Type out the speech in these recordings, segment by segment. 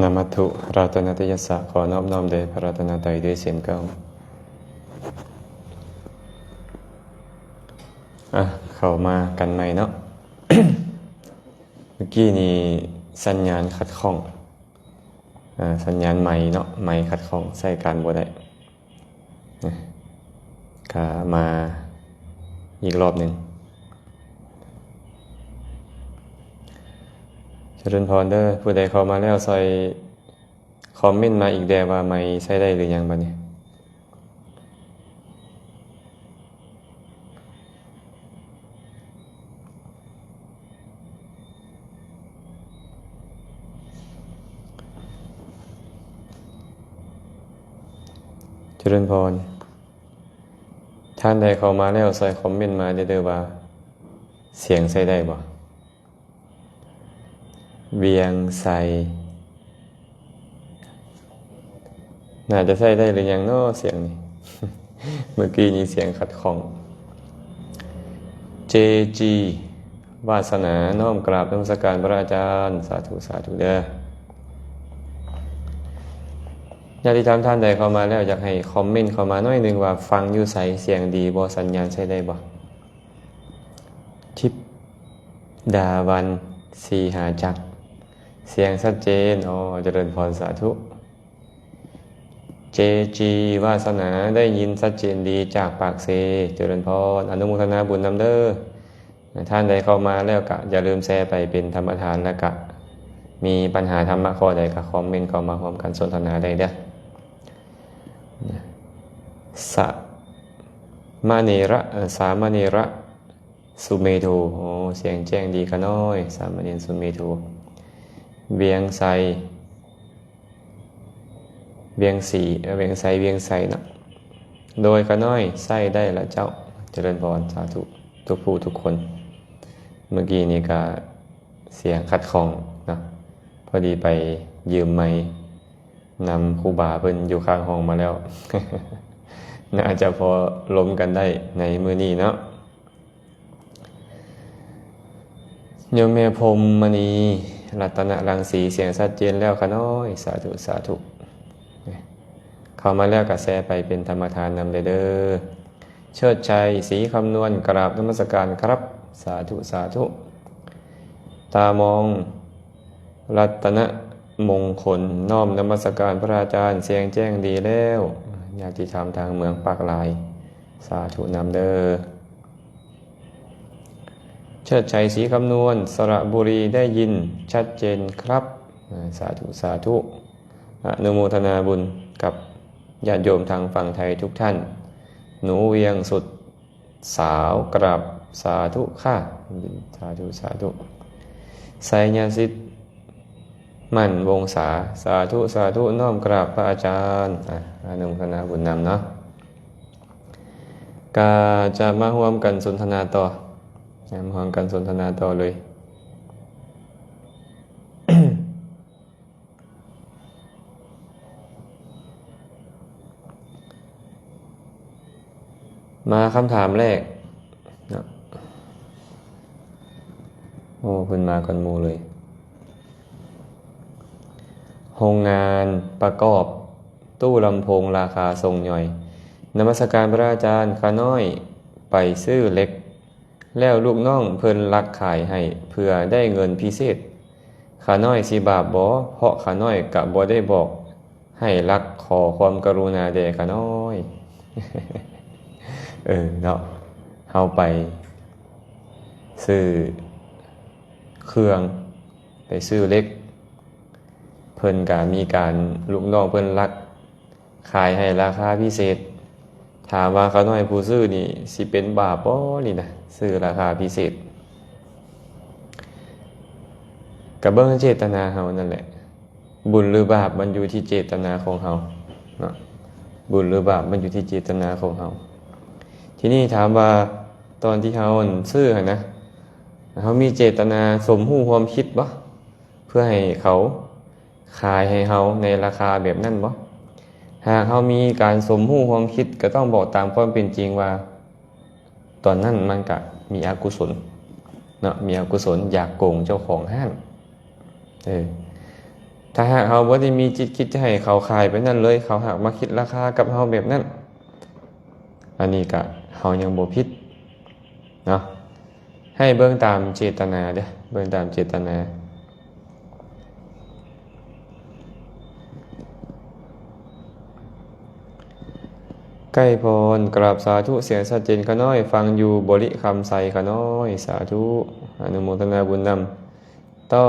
นามัตถุรัตนตยสะขอนอบน้อมแด่พระรัตนตรัยด้วยเสียงเก้าเข้ามากันใหม่เนาะ เมื่อกี้นี่สัญญาณขัดข้องสัญญาณใหม่เนาะใหม่ขัดข้องใส่การบ่ได้ก็มาอีกรอบหนึ่งเจริญพรเด้อผู้ใดเข้ามาแล้วใส่คอมเมนต์มาอีกแดว่าไม่ใช้ได้หรือยังบ้างเนี่ยเจริญพรท่านใดเข้ามาแล้วใส่คอมเมนต์มาเด้อว่าเสียงใช้ได้บ่เวียงใส่น่าจะใช้ได้หรือยังเนาะเสียงนี้ เมื่อกี้นี้เสียงขัดข้อง JG วาสนาน้อมกราบนมัสการพระอาจารย์สาธุสาธุเด้อญาติธรรมท่านใดเข้ามาแล้วอยากให้คอมเมนต์เข้ามาหน่อยนึงว่าฟังอยู่ไสเสียงดีบ่สัญญาณใช้ได้บ่ทิพดาวันสีหาจักเสียงชัดเจนเจริญพรสาธุ JG วาสนาได้ยินชัดเจนดีจากปากเซเจริญพรอนุโมทนาบุญนำเด้อท่านใดเข้ามาแล้วก็อย่าลืมแชร์ไปเป็นธรรมทานแล้วก็มีปัญหาธรรมะข้อใดก็คอมเมนต์เข้ามาพร้อมกันสนทนาได้เด้อสามเณระสุเมโทเสียงแจ้งดีขน้อยสามเณรสุเมโทเวียงไซเวียงใสเนาะโดยขน้อยไส้ได้ละเจ้าเจริญพรสาธุทุกผู้ทุกคนเมื่อกี้นี่ก็เสียงขัดข้องนะพอดีไปยืมไมค์นำครูบาเพิ่นอยู่ข้างห้องมาแล้ว น่าจะพอล้มกันได้ในมื้อนี้เนาะโยมแม่พรหมมณีรัตนรังสีเสียงชัดเจนแล้วค่ะน้อยสาธุสาธุเข้ามาแล้วก็แชร์ไปเป็นธรรมทานนำเด้อเชิดชัยศรีคำนวณกราบนมัสการครับสาธุสาธุตามองรัตนมงคลน้อมนมัสการพระอาจารย์เสียงแจ้งดีแล้วญาติธรรมทางเมืองปากลายสาธุนำเด้อเชิดชัยศรีคำนวณสระบุรีได้ยินชัดเจนครับสาธุสาธุอนุโมทนาบุญกับญาติโยมทางฝั่งไทยทุกท่านหนูเวียงสุดสาวกราบสาธุค่ะสาธุสาธุไสยสิทธิ์มั่นวงศาสาธุสาธุน้อมกราบพระอาจารย์อนุโมทนาบุญนำเนาะก็จะมาร่วมกันสนทนาต่อเลย มาคำถามแรกนะเพิ่นมากันหมู่เลยโรงงานประกอบตู้ลำโพงราคาทรงย่อยนมัสการพระอาจารย์ขาน้อยไปซื้อเล็กแล้วลูกน้องเพิ่นลักขายให้เพื่อได้เงินพิเศษขาน้อยสิบาปบ่เพราะขาน้อยกะบ่ได้บอกให้ลักขอความกรุณาแด่ขาน้อย เนาะเฮาไปซื้อเครื่องไปซื้อเล็กเพิ่นก็มีการลูกน้องเพิ่นลักขายให้ราคาพิเศษถามว่าเขาน้อยผู้ซื้อนี่สิเป็นบาปบ่นี่นะซื้อราคาพิเศษก็เบิ่งเจตนาเฮานั่นแหละบุญหรือบาปมันอยู่ที่เจตนาของเฮาเนาะบุญหรือบาปมันอยู่ที่เจตนาของเฮาทีนี้ถามว่าตอนที่เฮาซื้อนะเฮามีเจตนาสมรู้ความคิดบ่เพื่อให้เขาขายให้เฮาในราคาแบบนั้นบ่หากเฮามีการสมรู้ความคิดก็ต้องบอกตามความเป็นจริงว่าตอนนั้นมันก็มีอกุศลเนาะมีอกุศลอยากโกงเจ้าของห้าง ถ้าหากเฮาบ่ได้มีจิตคิดจะให้เขาขายไปนั่นเลยเขาหากมาคิดราคากับเฮาแบบนั้นอันนี้ก็เฮายังบ่ผิดเนาะให้เบิ่งตามเจตนาเด้อเบิ่งตามเจตนาใกล้พรกราบสาธุเสียงชัดเจนขน้อยฟังอยู่บริคำใสขน้อยสาธุอนุโมทนาบุญนำต่อ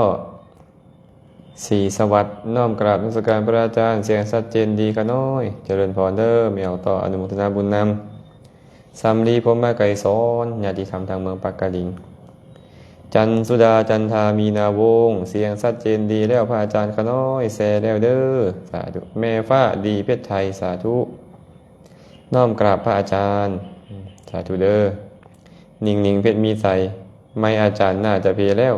สีสวัสดิ์น้อมกราบนมัสการพระอาจารย์เสียงชัดเจนดีขน้อยเจริญพรเด้อแมวต่ออนุโมทนาบุญนำสำลีพรหมไกรสอนญาติธรรมทางเมืองปักกะดิ่งจันสุดาจันทามีนาวงเสียงชัดเจนดีแล้วพระอาจารย์ขน้อยแซ่แล้วเด้อสาธุแม่ฟ้าดีเพชรไทยสาธุน้อมกราบพระอาจารย์สาธุเด้อนิ่งเพชรมีใสไม่อาจารย์น่าจะเพแล้ว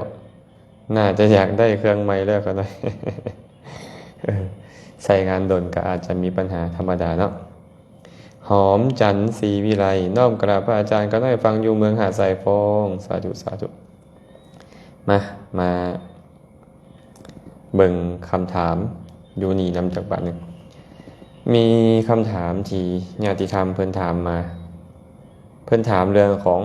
น่าจะอยากได้เครื่องไม้แล้วก็ได้ ใส่งานดนก็อาจจะมีปัญหาธรรมดาเนาะหอมจันทร์ศรีวิไลน้อมกราบพระอาจารย์ก็ได้ฟังอยู่เมืองหาดทรายฟองสาธุสาธุมาเบิ่งคำถามอยู่นี่นำจากบัดหนึ่งมีคำถามที่ญาติธรรมเพิ่นถามมาเพิ่นถามเรื่องของ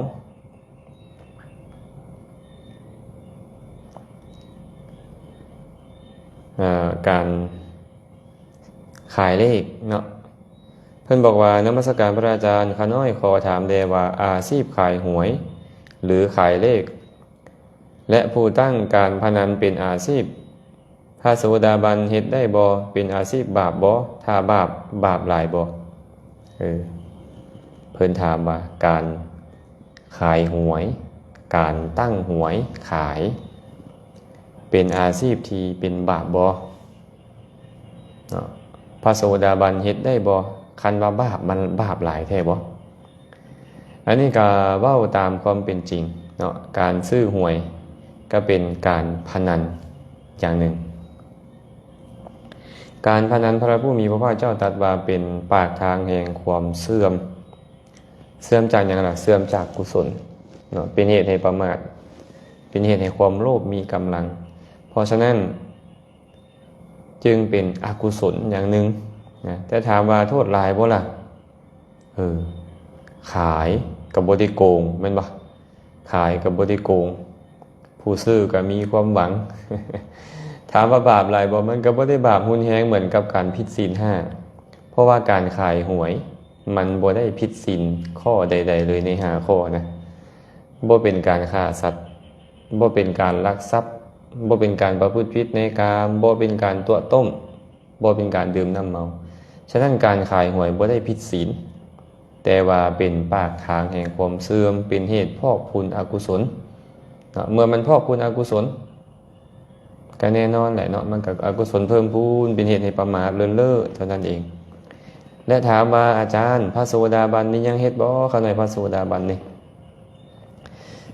การขายเลขเนาะเพิ่นบอกว่านมัสการพระอาจารย์ข้าน้อยขอถามแด่ว่าอาชีพขายหวยหรือขายเลขและผู้ตั้งการพนันเป็นอาชีพพระโสดาบันเฮ็ดได้บ่เป็นอาชีพบาปบ่ถ้าบาปหลายบ่เพิ่นถามว่าการขายหวยการตั้งหวยขายเป็นอาชีพที่เป็นบาปบ่พระโสดาบันเฮ็ดได้บ่คันว่าบาปมันบาปหลายแท้บ่อันนี้ก็เว้าตามความเป็นจริงเนาะการซื้อหวยก็เป็นการพนันอย่างหนึ่งการพนันพระผู้มีพระภาคเจ้าตรัสว่าเป็นปากทางแห่งความเสื่อมจากอย่างไรเสื่อมจากกุศลเนาะเป็นเหตุให้ประมาทเป็นเหตุให้ความโลภมีกำลังเพราะฉะนั้นจึงเป็นอกุศลอย่างหนึ่งนะแต่ถามว่าโทษหลายบ่ล่ะขายกับบ่ได้โกงแม่นบ่ขายกับบ่ได้โกงผู้ซื้อก็มีความหวัง ถามว่าบาปหลายบ่มันก็บ่ได้บาปรุนแรงเหมือนกับการผิดศีล5เพราะว่าการขายหวยมันบ่ได้ผิดศีลข้อใดๆเลยใน5ข้อนะบ่เป็นการฆ่าสัตว์บ่เป็นการลักทรัพย์บ่เป็นการประพฤติผิดในกามบ่เป็นการตัวต้มบ่เป็นการดื่มน้ำเมาฉะนั้นการขายหวยบ่ได้ผิดศีลแต่ว่าเป็นปากทางแห่งความเสื่อมเป็นเหตุพอกพูนอกุศลเมื่อมันพอกพูนอกุศลก็แน่นอนแหละเนาะมันก็อกุศลเพิ่มพูนเป็นเหตุให้ประมาทเลินเล่อเท่านั้นเองและถามว่าอาจารย์พระโสดาบันนี่ยังเฮ็ดบ่ข้าน้อยพระโสดาบันนี่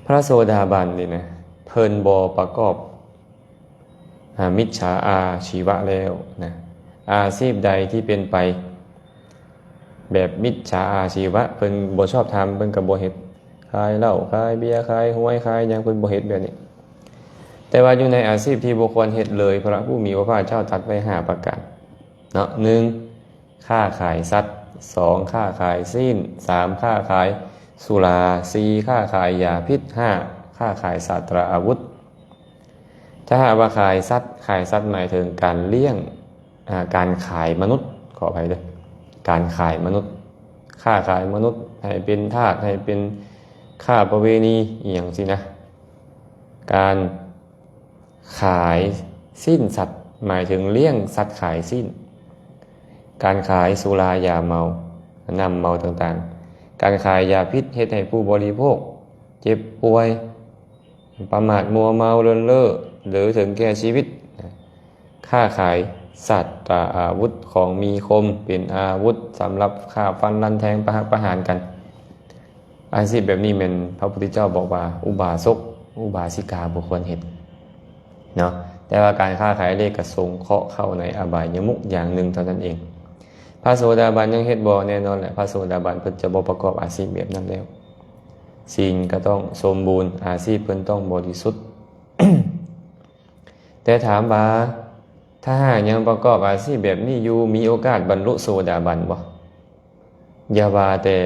พระโสดาบันนี่นะเพิ่นบ่ประกอบมิจฉาอาชีวะแล้วนะอาชีพใดที่เป็นไปแบบมิจฉาอาชีวะเพิ่นบ่ชอบทำเพิ่นก็บ่เฮ็ดขายเหล้าขายเบียร์ขายหวยขายหยังเพิ่นบ่เฮ็ดแบบนี้แต่ว่าอยู่ในอาชีพที่บ่ควรเฮ็ดเลยพระผู้มีพระภาคเจ้าตรัสไว้5ประการเนาะ1ค้าขายสัตว์2ค้าขายสิ้น3ค้าขายสุรา4ค้าขายยาพิษ5ค้าขายสัตราอาวุธถ้าหากว่าขายสัตว์หมายถึงการเลี้ยงการขายมนุษย์ขออภัยด้วยการขายมนุษย์ค้าขายมนุษย์ให้เป็นทาสให้เป็นค้าประเวณีอย่างสินะการขายสิ้นสัตว์หมายถึงเลี้ยงสัตว์ขายสิ้นการขายสุรายาเมานำเมาต่างๆการขายยาพิษเฮ็ดให้ผู้บริโภคเจ็บป่วยประมาทมัวเมาเลินเล่อหรือถึงแก่ชีวิตค้าขายสัตว์อาวุธของมีคมเป็นอาวุธสำหรับฆ่าฟันรันแทงประหารกันอาชีพแบบนี้เป็นพระพุทธเจ้าบอกว่าอุบาสกอุบาสิกาบุคคลเห็นเนาะแต่ว่าการค้าขายเลขกระสงเคราะห์เข้าในอบายมุขอย่างหนึ่งเท่านั้นเองพระโสดาบันยังเฮ็ดบ่แน่นอนแหละพระโสดาบันเพิ่นจะบ่ประกอบอาชีพแบบนั้นแล้วศีลก็ต้องสมบูรณ์อาชีพเพิ่นต้องบริสุทธิ์ แต่ถามว่า ถ้าหากยังประกอบอาชีพแบบนี้อยู่มีโอกาสบรรลุโสดาบันบ่อย่าว่าแต่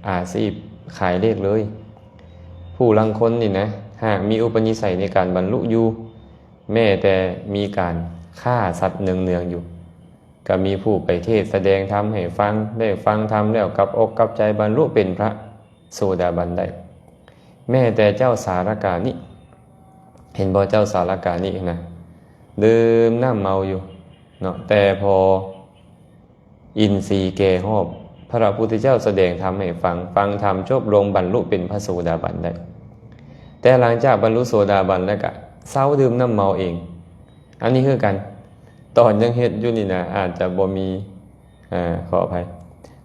อาชีพขายเลขเลยผู้ลังคนนี่นะหากมีอุปนิสัยในการบรรลุอยู่แม้แต่มีการฆ่าสัตว์เนืองๆอยู่ก็มีผู้ไปเทศแสดงธรรมให้ฟังได้ฟังธรรมแล้วกับอกกับใจบรรลุเป็นพระโสดาบันได้แม้แต่เจ้าสารกานิเห็นบ่เจ้าสารกานินะดื่มน้ำเมาอยู่เนาะแต่พออินทรีย์แก่ฮอบพระพุทธเจ้าแสดงธรรมให้ฟังธรรมจบลงบรรลุเป็นพระโสดาบันได้แต่หลังจากบรรลุโสดาบันแล้วก็เศร้าดื่มน้ำเมาเองอันนี้คือกันตอนยังเฮ็ดอยู่นี่นะอาจจะบ่มีขออภัย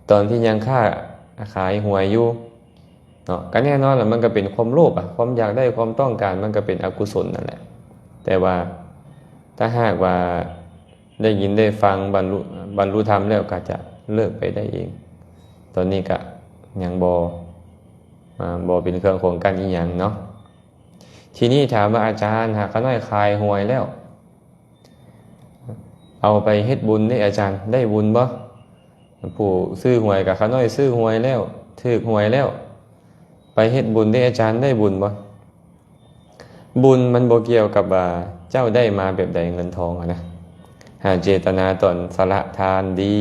ตอนที่ยังค้าขายหวยอยู่เนาะก็แน่นอนแหละมันก็เป็นความโลภความอยากได้ความต้องการมันก็เป็นอกุศลนั่นแหละแต่ว่าถ้าหากว่าได้ยินได้ฟังบรรลุธรรมแล้วก็จะเลิกไปได้เองตอนนี้ก็ยังบ่เป็นเครื่องของกันอีหยังเนาะทีนี้ถามว่าอาจารย์หากเขาน้อยคายหวยแล้วเอาไปเฮ็ดบุญได้อาจารย์ได้บุญบ่ผู้ซื้อหวยกับเขาน้อยซื้อหวยแล้วถูกหวยแล้วไปเฮ็ดบุญได้อาจารย์ได้บุญบ่บุญมันบ่เกี่ยวกับว่าเจ้าได้มาแบบใดเงินทองนะหากเจตนาตนสละทานดี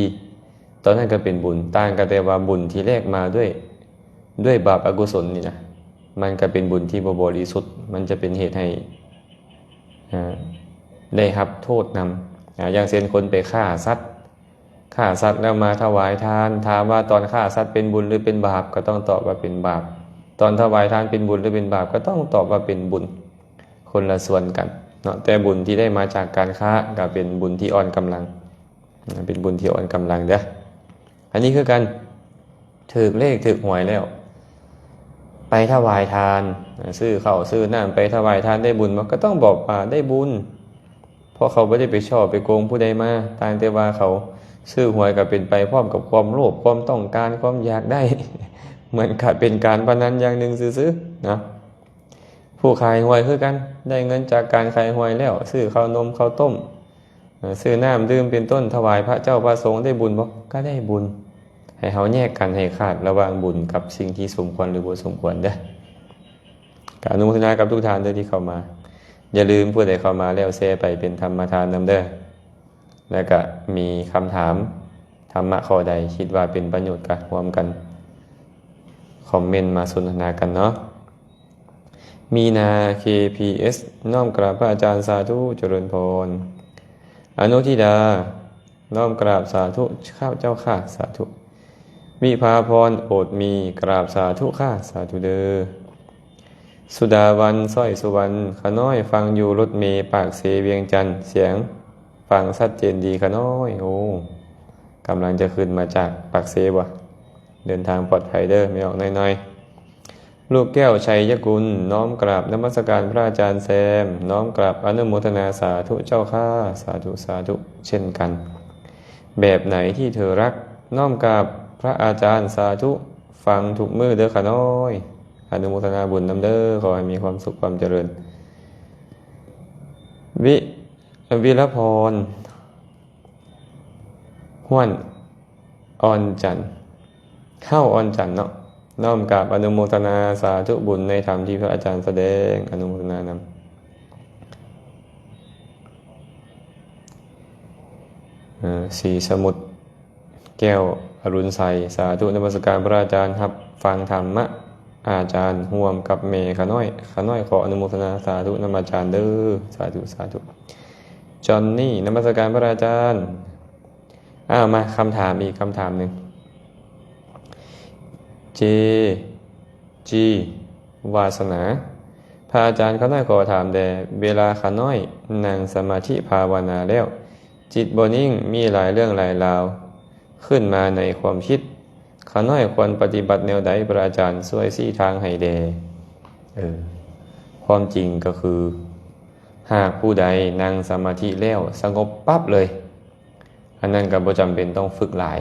ตอนนั้นก็เป็นบุญต่างกันแต่ว่าบุญที่แรกมาด้วยบาปอกุศลนี่นะมันก็เป็นบุญที่บ่บริสุทธิ์มันจะเป็นเหตุให้ได้รับโทษนำอย่างเช่นคนไปฆ่าสัตว์แล้วมาถวายทานถามว่าตอนฆ่าสัตว์เป็นบุญหรือเป็นบาปก็ต้องตอบว่าเป็นบาปตอนถวายทานเป็นบุญหรือเป็นบาปก็ต้องตอบว่าเป็นบุญคนละส่วนกันเนาะแต่บุญที่ได้มาจากการฆ่าก็เป็นบุญที่อ่อนกำลังเป็นบุญที่อ่อนกำลังเด้ออันนี้คือกันถูกเลขถูกหวยแล้วไปถวายทานซื้อข้าวซื้อน้ำไปถวายทานได้บุญมันก็ต้องบอกว่าได้บุญเพราะเขาไม่ได้ไปชอบไปโกงผู้ใดมาต่างแต่ว่าเขาซื้อหวยก็เป็นไปพร้อมกับความโลภความต้องการความอยากได้เหมือนกับเป็นการพนันอย่างหนึ่งซื้อๆนะผู้ขายหวยคือกันได้เงินจากการขายหวยแล้วซื้อข้าวนมข้าวต้มซื้อน้ำดื่มเป็นต้นถวายพระเจ้าพระสงฆ์ได้บุญบ่ก็ได้บุญให้เขาแยกกันให้ขาดระหว่างบุญกับสิ่งที่สมควรหรือบ่สมควรเด้อการอนุโมทนากับทุกท่านเด้อที่เข้ามาอย่าลืมผู้ใดเข้ามาแล้วแชร์ไปเป็นธรรมทานนำเด้อแล้วก็มีคำถามธรรมะข้อใดคิดว่าเป็นประโยชน์กันร่วมกันคอมเมนต์มาสนทนากันเนาะมีนา KPS น้อมกราบพระอาจารย์สาธุเจริญพรอนุทิดาน้อมกราบสาธุข้าเจ้าข้าสาธุวิภาพรโอดมีกราบสาธุข้าสาธุเด้อสุดาวันสร้อยสุวรรณขน้อยฟังอยู่รถเมล์ปากเสเวียงจันทร์เสียงฟังชัดเจนดีขน้อยโอ้กำลังจะขึ้นมาจากปากเสวะเดินทางปลอดภัยเด้อไม่ออกน้อยๆลูกแก้วชัยยกุลน้อมกราบนมัสการพระอาจารย์แซมน้อมกราบอนุโมทนาสาธุเจ้าข้าสาธุสาธุเช่นกันแบบไหนที่เธอรักน้อมกราบพระอาจารย์สาธุฟังทุกมือเด้อขน้อยอนุโมทนาบุญนำเด้อขอให้มีความสุขความเจริญวิรพรห้วนอ่อนจันทร์เข้าอ่อนจันทร์เนาะน้อมกราบอนุโมทนาสาธุบุญในธรรมที่พระอาจารย์แสดงอนุโมทนานำสีสมุทรแก้วอรุณไสยสาธุนมัสการพระอาจารย์ครับฟังธรรมะอาจารย์ห่วมกับเมย์ขน้อยขออนุโมทนาสาธุนมัสการเด้อสาธุสาธุจอนนี่นมัสการพระอาจารย์มาคำถามอีกคำถามหนึ่งจีวาสนาพระอาจารย์ขน้อยขอถามแด่เวลาขน้อยนั่งสมาธิภาวนาแล้วจิตบ่นิ่งมีหลายเรื่องหลายราวขึ้นมาในความคิดขน้อยควรปฏิบัติแนวใดพระอาจารย์ช่วยชี้ทางให้แด่ความจริงก็คือหากผู้ใดนั่งสมาธิแล้วสงบปั๊บเลยอันนั้นก็บ่จำเป็นต้องฝึกหลาย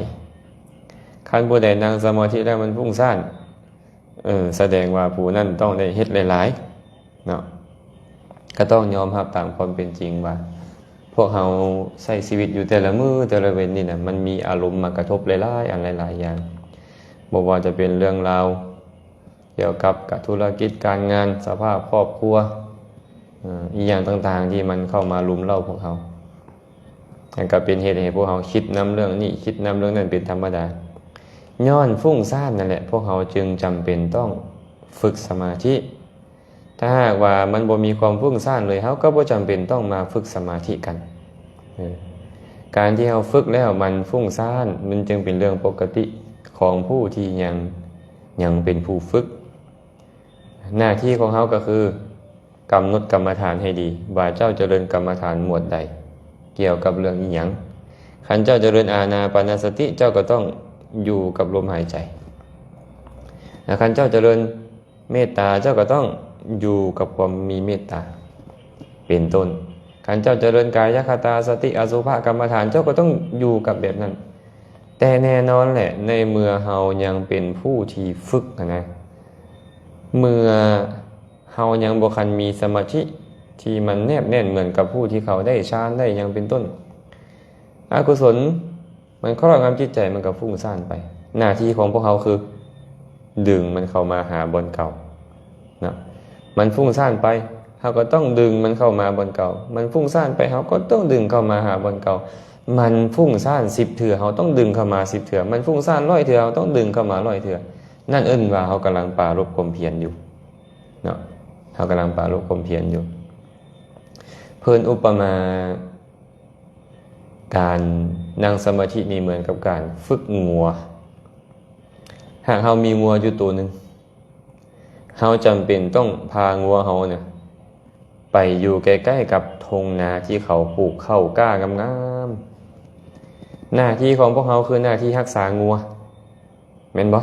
คันผู้ใดนั่งสมาธิแล้วมันฟุ้งซ่านแสดงว่าผู้นั้นต้องได้เฮ็ดหลายๆเนาะก็ต้องยอมรับตามความเป็นจริงว่า พวกเราใช้ชีวิตอยู่แต่ละมื้อแต่ละเว้นนี่นะมันมีอารมณ์มากระทบหลายๆอันหลายๆอย่างบ่ว่าจะเป็นเรื่องราวเกี่ยวกับธุรกิจการงานสภาพครอบครัวอีกอย่างต่างๆที่มันเข้ามารุมเร้าพวกเราแล้วก็เป็นเหตุให้พวกเราคิดนำเรื่องนี้คิดนำเรื่องนั้นเป็นธรรมดาย้อนฟุ้งซ่านนั่นแหละพวกเราจึงจำเป็นต้องฝึกสมาธิถ้าหากว่ามันบ่มีความฟุ้งซ่านเลยเขาก็บ่จำเป็นต้องมาฝึกสมาธิกันการที่เราฝึกแล้วมันฟุ้งซ่านมันจึงเป็นเรื่องปกติของผู้ที่ยังเป็นผู้ฝึกหน้าที่ของเขาก็คือกำหนดกรรมฐานให้ดีว่าเจ้าเจริญกรรมฐานหมวดใดเกี่ยวกับเรื่องอีหยังขันเจ้าเจริญอานาปานสติเจ้าก็ต้องอยู่กับลมหายใจขันเจ้าเจริญเมตตาเจ้าก็ต้องอยู่กับความมีเมตตาเป็นต้นขันเจ้าเจริญกายคตาสติอสุภกรรมฐานเจ้าก็ต้องอยู่กับแบบนั้นแต่แน่นอนแหละในเมื่อเฮายังเป็นผู้ที่ฝึกนะเมื่อเฮายังบ่คันมีสมาธิที่มันแนบแน่นเหมือนกับผู้ที่เขาได้ฌานได้ยังเป็นต้นอกุศลมันครอบงำจิตใจมันก็ฟุ้งซ่านไปหน้าที่ของพวกเขาคือดึงมันเข้ามาหาบนเก่านะมันฟุ้งซ่านไปเขาก็ต้องดึงมันเข้ามาบนเก่ามันฟุ้งซ่านไปเขาก็ต้องดึงเข้ามาหาบนเก่ามันฟุ้งซ่าน10 เถื่อเขาต้องดึงเข้ามา10 เถื่อมันฟุ้งซ่าน100 เถื่อเขาต้องดึงเข้ามา100 เถื่อนั่นเอิ้นว่าเขากำลังปรารภความเพียรอยู่เนาะเขากำลังปรารภความเพียรอยู่เพิ่นอุปมาการนั่งสมาธินี่เหมือนกับการฝึกงัวหากเรามีงัวอยู่ตัวหนึ่งเราจำเป็นต้องพางัวเราเนี่ยไปอยู่ใกล้ๆกับทงนาที่เขาปลูกข้าวกล้างามๆหน้าที่ของพวกเราคือหน้าที่รักษางัวแม่นบ่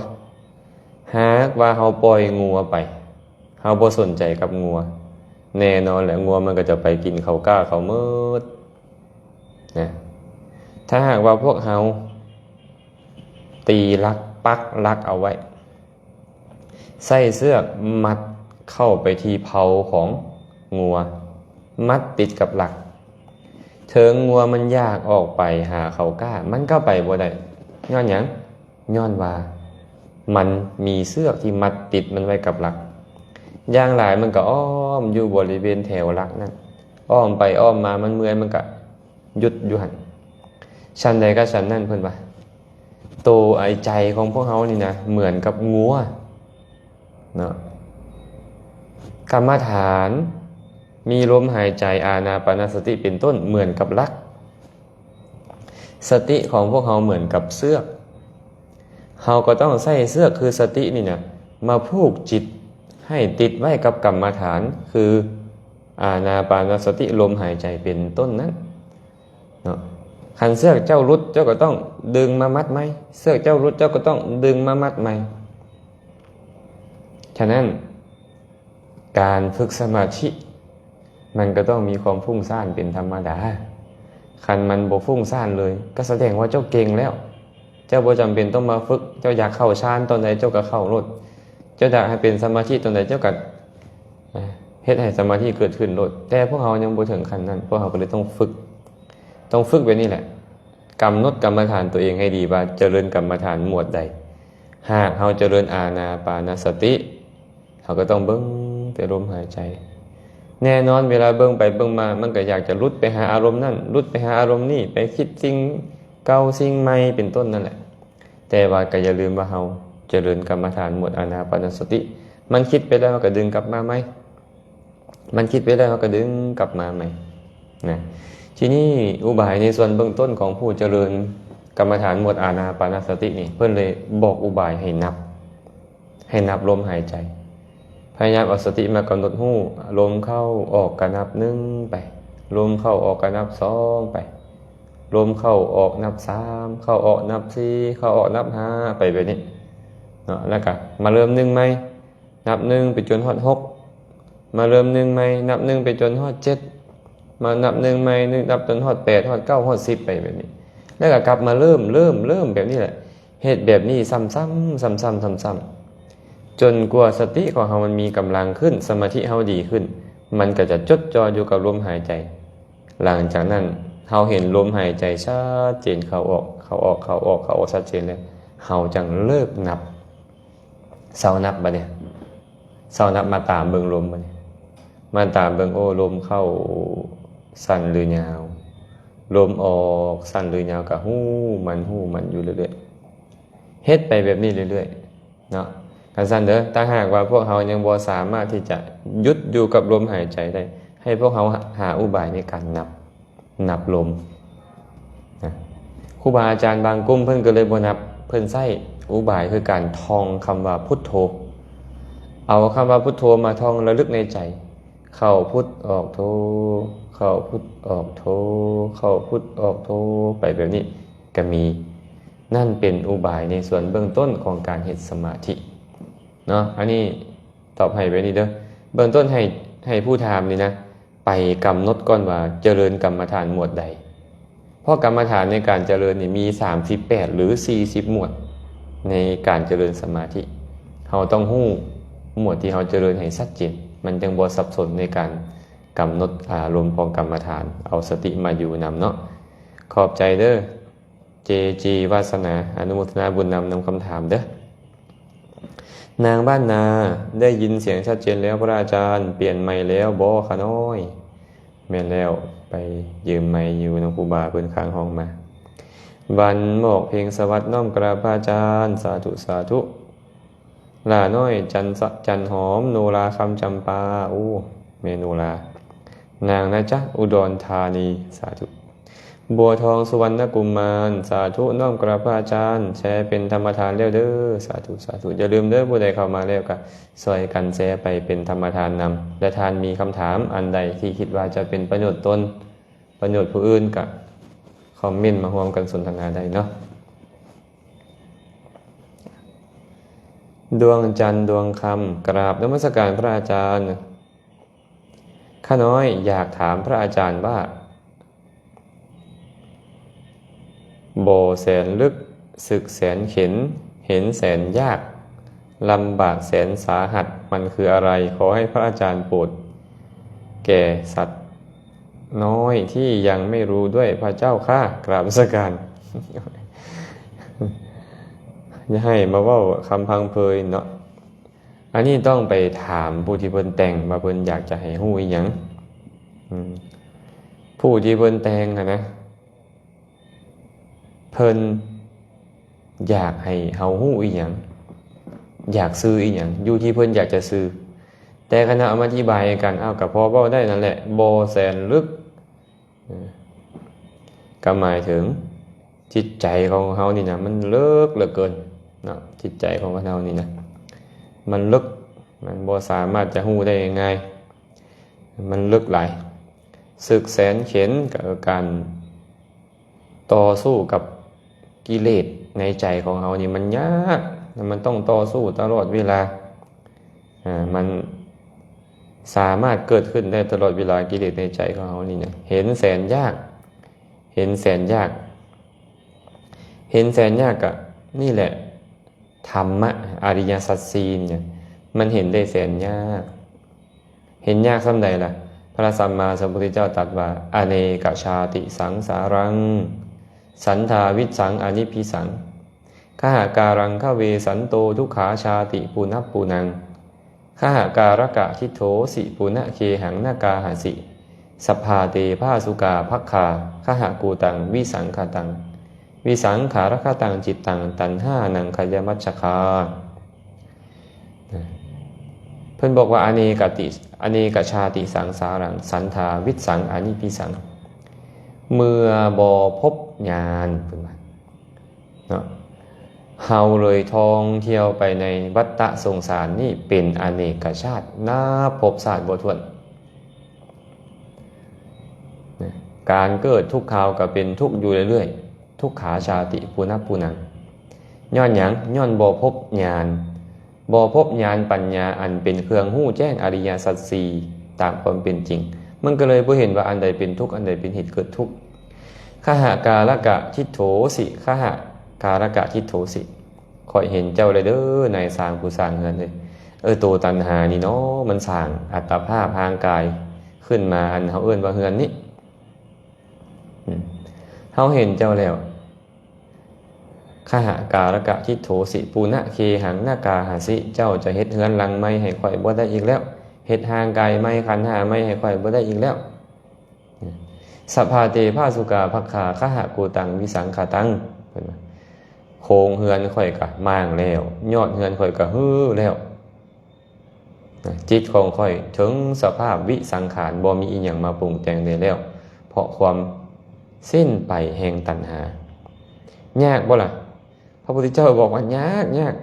หากว่าเราปล่อยงัวไปเราบ่สนใจกับงัวแน่นอนแหละงัวมันก็จะไปกินข้าวกล้าข้าวมืดนะถ้าหากว่าพวกเราตีลักปักลักเอาไว้ใส่เสื้อมัดเข้าไปที่เผาของงัวมัดติดกับหลักเถิงงัวมันยากออกไปหาข้าวกล้ามันก็ไปบ่ได้ย้อนหยังย้อนว่ามันมีเสื้อที่มัดติดมันไว้กับหลักอย่างหลายมันก็อ้อมอยู่บริเวณแถวหลักนั่นอ้อมไปอ้อมมามันเมื่อยมันก็หยุดอยู่หั่นชั้นใดก็ชั้นนั่นเพิ่นว่าตัวไอใจของพวกเขานี่นะเหมือนกับงัวเนาะกรรมฐานมีลมหายใจอานาปานสติเป็นต้นเหมือนกับลักสติของพวกเขาเหมือนกับเสื้อเขาก็ต้องใส่เสื้อคือสตินี่นะมาผูกจิตให้ติดไว้กับกรรมฐานคืออานาปานสติลมหายใจเป็นต้นนั้นเนาะขันเสือกเจ้ารุดเจ้าก็ต้องดึงมามัดไหมเสือกเจ้ารุดเจ้าก็ต้องดึงมามัดไหมฉะนั้นการฝึกสมาธิมันก็ต้องมีความฟุ้งซ่านเป็นธรรมดาขันมันบ่ฟุ้งซ่านเลยก็แสดงว่าเจ้าเก่งแล้วเจ้าบ่จำเป็นต้องมาฝึกเจ้าอยากเข้าฌานตอนใดเจ้าก็เข้ารดเจ้าอยากให้เป็นสมาธิตอนใดเจ้าก็เฮ็ดให้สมาธิเกิดขึ้นรดแต่พวกเรายังบ่ถึงขั้นนั้นพวกเราก็เลยต้องฝึกแบบนี้แหละกำหนดกรรมฐานตัวเองให้ดีว่าเจริญกรรมฐานหมวดใดหากเราเจริญอานาปานสติเราก็ต้องเบิ่งแต่ลมหายใจแน่นอนเวลาเบิ่งไปเบิ่งมามันก็อยากจะลุดไปหาอารมณ์นั่นลุดไปหาอารมณ์นี่ไปคิดสิ่งเก่าสิ่งใหม่เป็นต้นนั่นแหละแต่ว่าก็อย่าลืมว่าเราเจริญกรรมฐานหมวดอานาปานสติมันคิดไปแล้วก็ดึงกลับมาไหมมันคิดไปแล้วก็ดึงกลับมาไหมนะทีนี้อุบายในส่วนเบื้องต้นของผู้เจริญกรรมฐานหมวดอานาปานสตินี่เพื่อนเลยบอกอุบายให้นับลมหายใจพยายามเอาสติมากำหนดหู้ลมเข้าออกก็นับ1ไปลมเข้าออกก็นับ2ไปลมเข้าออกนับ3เข้าออกนับ4เข้าออกนับ5ไปแบบนี้เนาะแล้วก็มาเริ่ม1ใหม่นับ1ไปจนฮอด6มาเริ่ม1ใหม่นับ1ไปจนฮอด7มานับ1ใหม่นับจนฮอด8ฮอด9ฮอด10ไปแบบนี้แล้วก็กลับมาเริ่มแบบนี้แหละเฮ็ดแบบนี้ซ้ำจนกว่าสติของเรามันมีกำลังขึ้นสมาธิเราดีขึ้นมันก็จะจดจ่ออยู่กับลมหายใจ หลังจากนั้นเฮาเห็นลมหายใจชัดเจนเข้าออกเข้าออกเข้าออกเข้าออกชัดเจนเลยเฮาจังเลิกนับเศร้านับบัดเนี่ยเศร้านับมาตามเบิ่งลมบัดเนี่ยมาตามเบิ่งโอ้ลมเข้าสั้นหรือยาวลมออกสั้นหรือยาวก็ฮู้มันอยู่เรื่อยๆเฮ็ดไปแบบนี้เรื่อยๆเนาะกันซั่นเด้อถ้าหากว่าพวกเฮายังบ่สามารถที่จะหยุดอยู่กับลมหายใจได้ให้พวกเฮาหาอุบายในการนับลมนะครูบาอาจารย์บางกลุ่มเพิ่นก็เลยบ่นับเพิ่นใช้อุบายคือการท่องคำว่าพุทโธเอาคำว่าพุทโธมาท่องระลึกในใจเข้าพุทออกโธเข้าพุทออกโธเข้าพุทออกโธไปแบบนี้ก็มีนั่นเป็นอุบายในส่วนเบื้องต้นของการเฮ็ดสมาธิเนาะอันนี้ตอบให้ไปนี่เด้อเบื้องต้นให้ผู้ถามนี่นะไปกำหนดก่อนว่าเจริญกรรมฐานหมวดใดเพราะกรรมฐานในการเจริญนี่มี38หรือ40หมวดในการเจริญสมาธิเราต้องฮู้หมวดที่เราเจริญให้ชัดเจนมันจึงบ่สับสนในการกำหนดอารมณ์ของกรรมฐานเอาสติมาอยู่นำเนาะขอบใจเด้อเจจีวาสนาอนุโมทนาบุญนำคำถามเด้อนางบ้านนาได้ยินเสียงชัดเจนแล้วพระอาจารย์เปลี่ยนไมค์แล้วบ่คะน้อยแม่นแล้วไปยืมไมค์อยู่นครูบาเพิ่นข้างห้องมาวันหมอกเพลงสวัสดิ์น้อมกราบพระอาจารย์สาธุสาธุลาน้อยจันหอมโนราคำจำปาโอ้เมโนรานางนะจ๊ะอุดรธานีสาธุบัวทองสุวรรณกุมารสาธุน้อมกราบพระอาจารย์แชร์เป็นธรรมทานแล้วเด้อสาธุสาธุอย่าลืมเด้อผู้ใดเข้ามาแล้วก็ซอยกันแชร์ไปเป็นธรรมทานนำและทานมีคำถามอันใดที่คิดว่าจะเป็นประโยชน์ตนประโยชน์ผู้อื่นก็คอมเมนต์มาร่วมกันสนทนาได้เนาะดวงจันทร์ดวงคำกราบนมัสการพระอาจารย์ข้าน้อยอยากถามพระอาจารย์ว่าบ่อแสนลึกศึกแสนเข็ญเห็นแสนยากลำบากแสนสาหัสมันคืออะไรขอให้พระอาจารย์โปรดแก่สัตว์น้อยที่ยังไม่รู้ด้วยพระเจ้าข้ากราบนมัสการอย่าให้มาเว้าคำพังเพยเนาะอันนี้ต้องไปถามผู้ที่เพิ่นแต่งมาเพิ่นอยากจะให้ฮู้อีหยังผู้ที่เพิ่นแต่งนะเพิ่นอยากให้เฮาฮู้อีหยังอยากซื้ออีหยังอยู่ที่เพิ่นอยากจะซื้อแต่คณะเอามาอธิบายกันก็พอเว้าได้นั่นแหละบ่แสนลึกก็หมายถึงจิตใจของเฮานี่นะมันลึกเหลือเกินเนาะจิตใจของเฮานี่นะมันลึกมันบ่สามารถจะฮู้ได้ง่ายๆมันลึกหลายศึกแสนเข็ญกับการต่อสู้กับกิเลสในใจของเฮานี่มันยากมันต้องต่อสู้ตลอดเวลามันสามารถเกิดขึ้นได้ตลอดเวลากิเลสในใจของเฮานี่นะเห็นแสนยากเห็นแสนยากเห็นแสนยากก็นี่แหละธรรมะอริยสัจสี่เนี่ยมันเห็นได้แสนยากเห็นยากส่ำใดล่ะพระสัมมาสัมพุทธเจ้าตรัสว่าอเนกชาติสังสารังสันทาวิสังอนิพิสังขหาการังขเวสันโตทุกขาชาติปุณปูนังขหาการกะทิโถสิปุณเคหังนากาหาสิสัพพาเตภาสุกาภัคคาขหากูตังวิสังขตังวิสังขารคตังจิตตังตัณหานังขยมัชฌคาเพิ่นบอกว่าอเนกชาติสังสารังสันทาวิสังอนิพิสังเมื่อบ่พบญาณเพิ่นว่าเนาะเฮาเลยท่องเที่ยวไปในวัฏฏะสงสารนี่เป็นอเนกชาตินับภพชาติบ่ถ้วนการเกิดทุกคราวก็เป็นทุกข์อยู่เรื่อยๆทุกขาชาติปุณปูนังย้อนหยังย้อนบ่พบญาณบ่พบญาณปัญญาอันเป็นเครื่องฮู้แจ้งอริยสัจสี่ตามความเป็นจริงมันก็เลยบ่เห็นว่าอันใดเป็นทุกข์อันใดเป็นเหตุเกิดทุกข์ขหากาลกะทิโถสิขหากาลกะทิโถสิคอยเห็นเจ้าเลยเด้อนายสร้างผู้สร้างเฮือนเลยตัวตัณหานี่เนาะมันสร้างอัตภาพทางกายขึ้นมาอันเฮาเอิ้นว่าเฮือนนี้ เฮาเห็นเจ้าแล้วขหการกะทิโถสิปูนะเคหังนากาหาสิเจ้าจะเฮ็ดเฮือนหลังไม้ให้ข่อยบ่ได้อีกแล้วเฮ็ดทางกายไม้ขันหาไม้ให้ข่อยบ่ได้อีกแล้วสัพพาเตภาสุกาภักขาขหกูตังวิสังขตังโครงเฮือนข่อยกะมางแล้วยอดเฮือนข่อยกะฮือแล้วจิตของข่อยถึงสภาพวิสังขารบ่มีอีหยังมาปรุงแต่งได้แล้วเพราะความสิ้นไปแห่งตัณหายากบ่ล่ะพระพุทธเจ้าบอกว่ายาก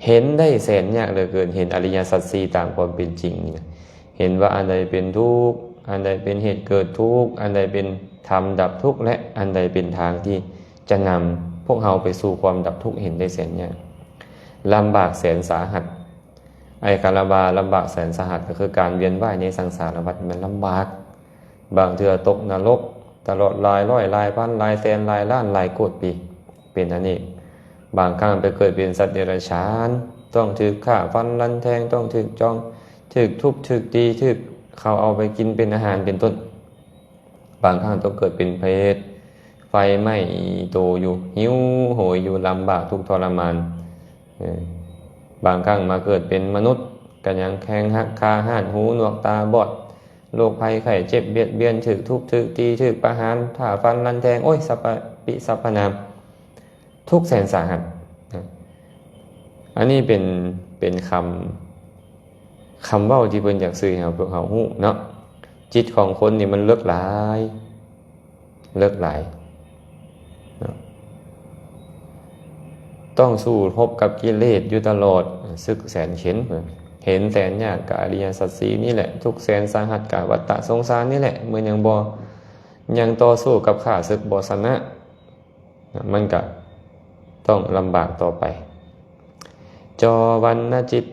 เห็นได้แสนยากเหลือเกินเห็นอริยสัจสี่ตามความเป็นจริงนี่เห็นว่าอันใดเป็นทุกข์อันใดเป็นเหตุเกิดทุกข์อันใดเป็นธรรมดับทุกข์และอันใดเป็นทางที่จะนำพวกเราไปสู่ความดับทุกข์เห็นได้แสนยากลำบากแสนสาหัสไอ้การลำบากแสนสาหัสก็คือการเวียนว่ายในสังสารวัฏมันลำบากบางเทื่อตกนรกตลอดหลายร้อยหลายพันหลายแสนหลายล้านหลายโกฏปีเป็นอันนี้บางครั้งไปเกิดเป็นสัตว์เดรัจฉานต้องถูกฆ่าฟันรันแทงต้องถูกจองถูกทุบถูกตีถูกเขาเอาไปกินเป็นอาหารเป็นต้นบางครั้งต้องเกิดเป็นเปรตไฟไหม้โตอยู่หิวโหยอยู่ลำบากทุกข์ทรมานบางครั้งมาเกิดเป็นมนุษย์กันยังแข้งหักคาห่านหูหนวกตาบอดโรคภัยไข้เจ็บเบียดเบียนถูกทุบถูกตีถูกประหารถ่าฟันรันแทงโอ้ยสัพปิสัพพนามทุกแสนสาหัสอันนี้เป็นคำเว้าที่เพิ่นอยากสื่อให้พวกเราฮู้เนาะจิตของคนนี่มันเลิกหลายเนาะต้องสู้รบกับกิเลสอยู่ตลอดศึกแสนเข็ญเห็นแสนยากกับอริยสัจสี่นี่แหละทุกแสนสาหัสกับวัฏฏะสงสารนี่แหละเมื่อยังต่อสู้กับข้าศึกบ่ชนะมันก็ต้องลำบากต่อไปจอวันนะจิต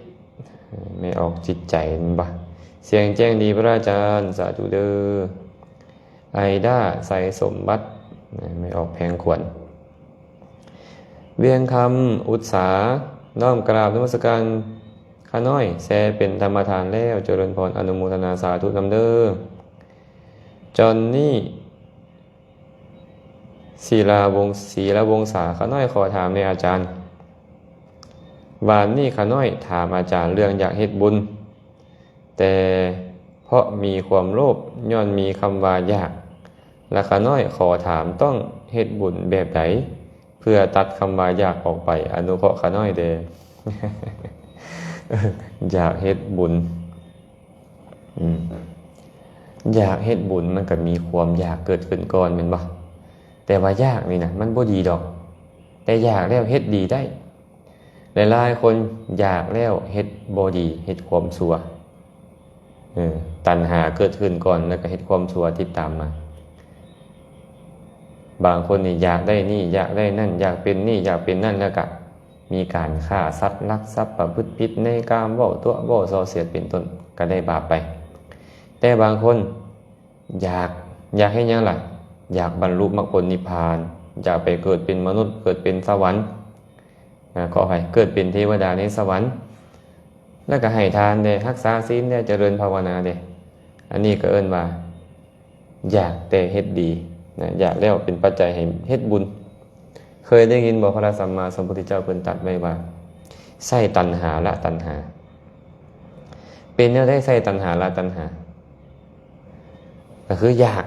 ไม่ออกจิตใจมันบ่เสียงแจ้งดีพระอาจารย์สาธุเด้อไอด้าใส่สมบัติไม่ออกแพงขวัญเวียงคำอุตสาน้อมกราบนมัสการข้าน้อยแซเป็นธรรมทานแล้วเจริญพรอนุโมทนาสาธุนำเด้อจอนนี่ศีลาวงศาข้าน้อยขอถามในอาจารย์วานนี่ข้าน้อยถามอาจารย์เรื่องอยากเฮ็ดบุญแต่เพราะมีความโลภย้อนมีคำว่าอยากและข้าน้อยขอถามต้องเฮ็ดบุญแบบไหนเพื่อตัดคำว่าอยากออกไปอนุเคราะห์ข้าน้อยเด้อ อยากเฮ็ดบุญอยากเฮ็ดบุญมันก็มีความอยากเกิดขึ้นก่อนแม่นบ่แต่ว่ายากนี่นะมันบ่ดีดอกแต่อยากแล้วเฮ็ดดีได้หลายๆคนอยากแล้วเฮ็ดบ่ดีเฮ็ดความชั่วตัณหาเกิดขึ้นก่อนแล้วก็เฮ็ดความชั่วติดตามมาบางคนนี่อยากได้นี่อยากได้นั่นอยากเป็นนี่อยากเป็นนั่นแล้วก็มีการฆ่าสัตว์ลักทรัพย์ประพฤติผิดในกามเว้าตัวเว้าส่อเสียดเป็นต้นก็ได้บาปไปแต่บางคนอยากให้ยังล่ะอยากบรรลุมรรคผลนิพพานอยากไปเกิดเป็นมนุษย์เกิดเป็นสวรรค์ขอให้เกิดเป็นเทวดาในสวรรค์แล้วก็ให้ทานเด้รักษาศีลเด้เจริญภาวนาเด้อันนี้ก็เอิ้นว่าอยากแต่เฮ็ดดีนะอยากแล้วเป็นปัจจัยให้เฮ็ดบุญเคยได้ยินบ่พระสัมมาสัมพุทธเจ้าเพิ่นตรัสไว้ว่าใส่ตัณหาละตัณหาเป็นแนวได้ใส่ตัณหาละตัณหาก็คืออยาก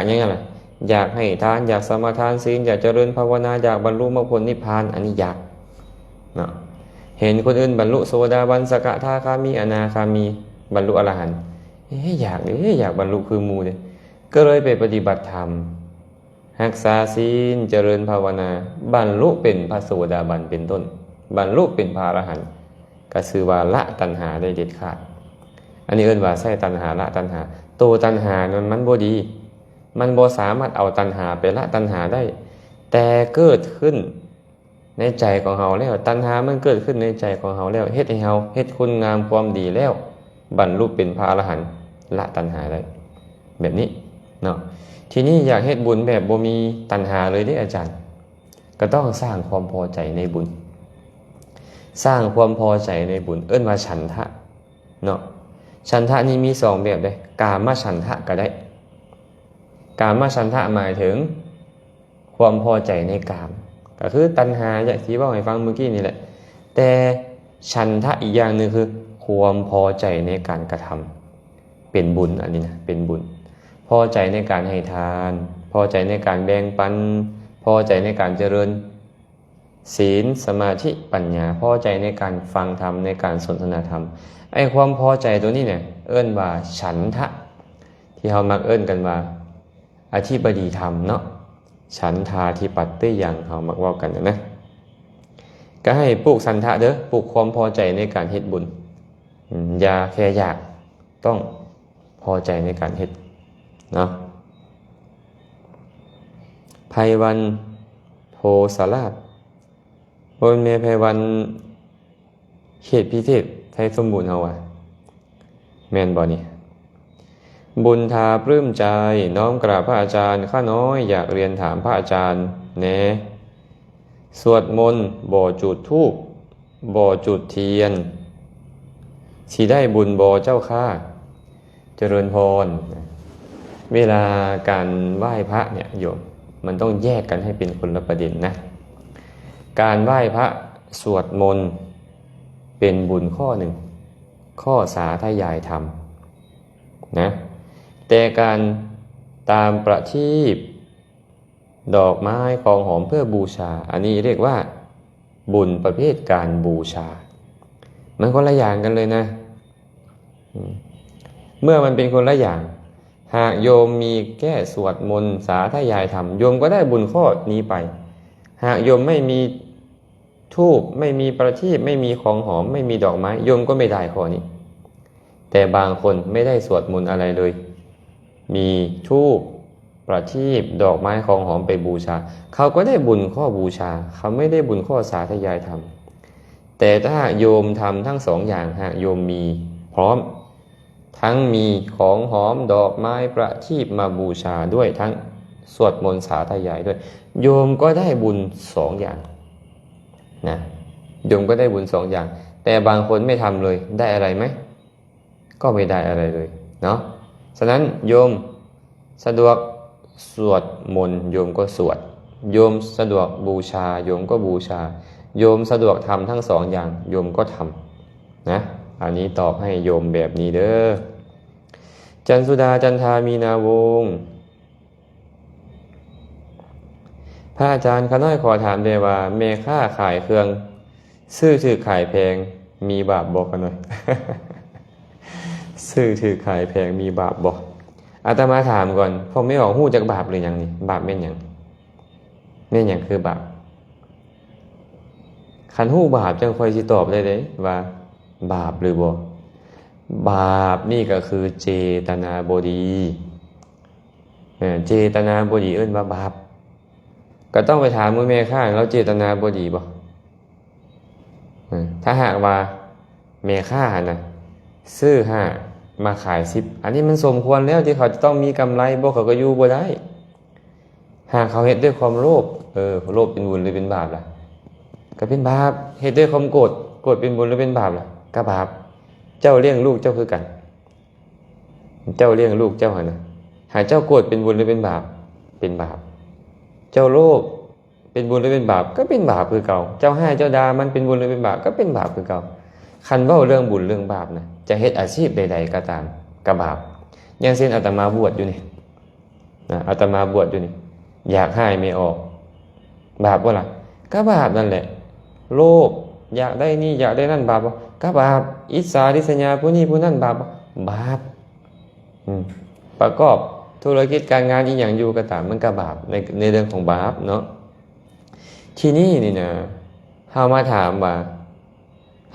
ยังไงล่ะอยากให้ทานอยากสมาทานศีลอยากเจริญภาวนาอยากบรรลุมรรคผลนิพพานอันนี้อยากเนาะเห็นคนอื่นบรรลุโสดาบันสกทาคามีอนาคามีบรรลุอรหันต์อยากอยากบรรลุคือหมู่เด้ก็เลยไปปฏิบัติธรรมรักษาศีลเจริญภาวนาบรรลุเป็นพระโสดาบันเป็นต้นบรรลุเป็นพระอรหันต์ก็ชื่อว่าละตัณหาได้เด็ดขาดอันนี้เอิ้นว่าใส่ตัณหาละตัณหาตัวตัณหามันบ่ดีมันบ่สามารถเอาตัณหาไปละตัณหาได้แต่เกิดขึ้นในใจของเฮาแล้วตัณหามันเกิดขึ้นในใจของเฮาแล้วเฮ็ดให้เฮาเฮ็ดคุณงามความดีแล้วบรรลุเป็นพระอรหันต์ละตัณหาได้แบบนี้เนาะทีนี้อยากเฮ็ดบุญแบบบ่มีตัณหาเลยเด้อาจารย์ก็ต้องสร้างความพอใจในบุญสร้างความพอใจในบุญเอิ้นว่าฉันทะเนาะฉันทะนี้มี2แบบเด้กามฉันทะก็ได้กามฉันทะหมายถึง ความพอใจในกามก็คือตัณหาอย่างที่บอกให้ฟังเมื่อกี้นี่แหละแต่ฉันทะอีกอย่างหนึ่งคือความพอใจในการกระทำเป็นบุญอันนี้นะเป็นบุญพอใจในการให้ทานพอใจในการแบ่งปันพอใจในการเจริญศีลสมาธิปัญญาพอใจในการฟังธรรมในการสนทนาธรรมไอ้ความพอใจตัวนี้เนี่ยเอิ้นว่าฉันทะที่เรามักเอิ้นกันว่าอธิบดีธรรมเนาะฉันทาธิปัตติยังเขามักว่ากันนะก็ให้ปลูกสันทะเด้อปลูกความพอใจในการเฮ็ดบุญอย่าแค่อยากต้องพอใจในการเฮ็ดเนาะไพวันโพสาราชบนเมไพวันเขตพิเทศไทยสมบูรณ์เฮาว่ะแม่นบ่นี่บุญทาปลื้มใจน้อมกราบพระอาจารย์ข้าน้อยอยากเรียนถามพระอาจารย์แน่สวดมนต์บ่จุดธูปบ่จุดเทียนสิได้บุญบ่เจ้าข้าเจริญพรเวลาการไหว้พระเนี่ยโยมมันต้องแยกกันให้เป็นคนละประเด็นนะการไหว้พระสวดมนต์เป็นบุญข้อหนึ่งข้อสาธยายธรรมนะแต่การตามประทีปดอกไม้ของหอมเพื่อบูชาอันนี้เรียกว่าบุญประเภทการบูชามันคนละอย่างกันเลยนะเมื่อมันเป็นคนละอย่างหากโยมมีแค่สวดมนต์สาธยายธรรมโยมก็ได้บุญข้อนี้ไปหากโยมไม่มีธูปไม่มีประทีปไม่มีของหอมไม่มีดอกไม้โยมก็ไม่ได้ข้อนี้แต่บางคนไม่ได้สวดมนต์อะไรเลยมีธูปประทีปดอกไม้ของหอมไปบูชาเขาก็ได้บุญข้อบูชาเขาไม่ได้บุญข้อสาธยายธรรมแต่ถ้าโยมทำทั้งสองอย่างหากโยมมีพร้อมทั้งมีของหอมดอกไม้ประทีปมาบูชาด้วยทั้งสวดมนต์สาธยายด้วยโยมก็ได้บุญสองอย่างนะโยมก็ได้บุญสองอย่างแต่บางคนไม่ทำเลยได้อะไรไหมก็ไม่ได้อะไรเลยเนาะฉะนั้นโยมสะดวกสวดมนต์โยมก็สวดโยมสะดวกบูชาโยมก็บูชาโยมสะดวกทำทั้งสองอย่างโยมก็ทำนะอันนี้ตอบให้โยมแบบนี้เด้อจันสุดาจันทามีนาวงศ์พระอาจารย์ข้าน้อยขอถามเลยว่าเมค่าขายเครื่องซื้อถือขายแพงมีบาปบอกกันหน่อย ซื้อถือขายแพงมีบาปบอกอาตมาถามก่อนพอไม่ออกหู้จากบาปหรือยังนี่บาปเป็นอย่างนี่อย่างคือบาปคันหู้บาปจังค่อยสิตอบได้เลยว่าบาปหรือบ่บาปนี่ก็คือเจตนาบดีเจตนาบดีเอิ้นว่าบาปก็ต้องไปถามมือแม่ข้างแล้วเจตนาบดีบ่ถ้าหากว่าแม่ข้านะซื้อ5มาขาย10อันนี้มันสมควรแล้วที่เขาจะต้องมีกำไรบ่เขาก็อยู่บ่ได้หากเขาเฮ็ดด้วยความโลภโลภเป็นบุญหรือเป็นบาปล่ะก็เป็นบาปเฮ็ดด้วยความโกรธเป็นบุญหรือเป็นบาปล่ะก็บาปเจ้าเลี้ยงลูกเจ้าคือกันเจ้าเลี้ยงลูกเจ้าหั่นน่ะหากเจ้าโกรธเป็นบุญหรือเป็นบาปเป็นบาปเจ้าโลภเป็นบุญหรือเป็นบาปก็เป็นบาปคือเก่าเจ้าให้เจ้าด่ามันเป็นบุญหรือเป็นบาปก็เป็นบาปคือเก่าคันเว้าเรื่องบุญเรื่องบาปนะจะเฮ็ดอาชีพใดๆก็ตามก็บาปอย่างเช่นอาตมาบวชอยู่นี่นะอาตมาบวชอยู่นี่อยากให้ไม่ออกบาปบ่ล่ะก็บาปนั่นแหละโลภอยากได้นี่อยากได้นั่นบาปบ่ก็บาปอิจฉาริษยาผู้นี้ผู้นั้นบาปบ่บาปประกอบธุรกิจการงานอีหยังอยู่ก็ตามมันก็บาปในเรื่องของบาปเนาะที่นี่นี่นะเฮามาถามว่า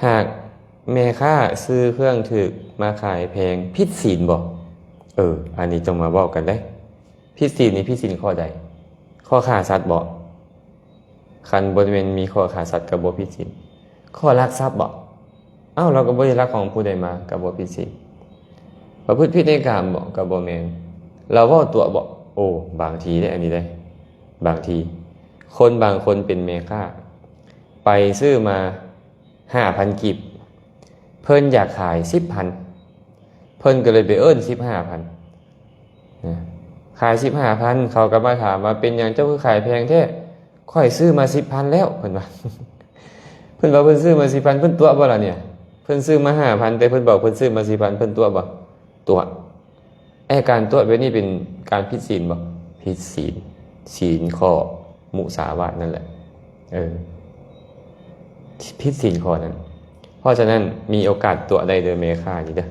หากแม่ค้าซื้อเครื่องถูกมาขายแพงผิดศีลบ่อันนี้ต้องมาบอกกันได้ผิดศีลนี่ผิดศีลข้อใดข้อฆ่าสัตว์บ่คันบ่แม่นมีข้อฆ่าสัตว์ก็บ่ผิดศีลข้อลักทรัพย์บ่เราก็บ่ได้ลักของผู้ใดมาก็บ่ผิดศีลประพฤติผิดในกามบ่ก็บ่แม่นเราเว้าตัวบ่บางทีได้อันนี้ได้บางทีคนบางคนเป็นแม่ค้าไปซื้อมา 5,000 กีบเพิ่นอยากขาย 10,000 เพิ่นก็เลยไปเอิ้น 15,000 ขาย 15,000 เขาก็มาถามว่าเป็นหยังเจ้าคือขายแพงแท้ค่อยซื้อมา 10,000 แล้วเพิ่นว่า เพิ่นว่าเพิ่นซื้อมา 10,000 เพิ่นตัวบ่ล่ะเนี่ยเพิ่นซื้อมา 5,000 แต่เพิ่นบอกเพิ่นซื้อมา 4,000 เพิ่นตัวบ่ตัวการตัวแบบนี้เป็นการผิดศีลบ่ผิดศีลศีลข้อมุสาวาทนั่นแหละผิดศีลข้อนั้นเพราะฉะนั้นมีโอกาสตัวได้โดยเมค่านี่เด้อ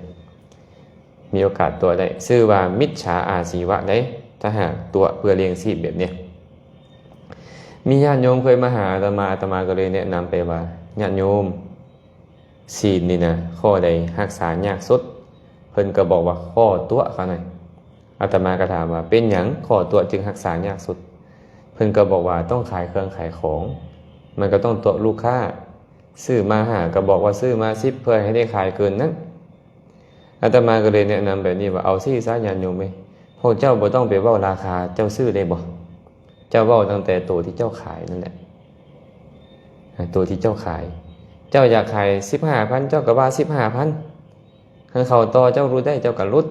มีโอกาสตัวได้ชื่อว่ามิจฉาอาชีวะได้ถ้าหากตัวเพื่อเลี้ยงชีพแบบนี้มีญาติโยมเคยมาหาอาตมาก็เลยแนะนำไปว่าญาติโยมศีลนี่นะข้อใดรักษายากสุดเพิ่นก็บอกว่าข้อตัวเขาหน่อยอาตมาก็ถามว่าเป็นหยังข้อตัวจึงรักษายากสุดเพิ่นก็บอกว่าต้องขายเครื่องขายของมันก็ต้องตัวลูกค้าซื้อมาหาก็บอกว่าซื้อมา10เพื่อให้ได้ขายเกินนั้นอาตมาก็เลยแนะนำแบบนี้ว่าเอาซี่ซะญาติโยมไหมพวกเจ้าบ่ต้องไปเว้าราคาเจ้าซื้อได้บ่เจ้าเว้าตั้งแต่ตัวที่เจ้าขายนั่นแหละตัวที่เจ้าขายเจ้าอยากขาย 15,000 เจ้าก็ว่า 15,000 คันเขาต่อเจ้ารู้ได้เจ้าก็ลด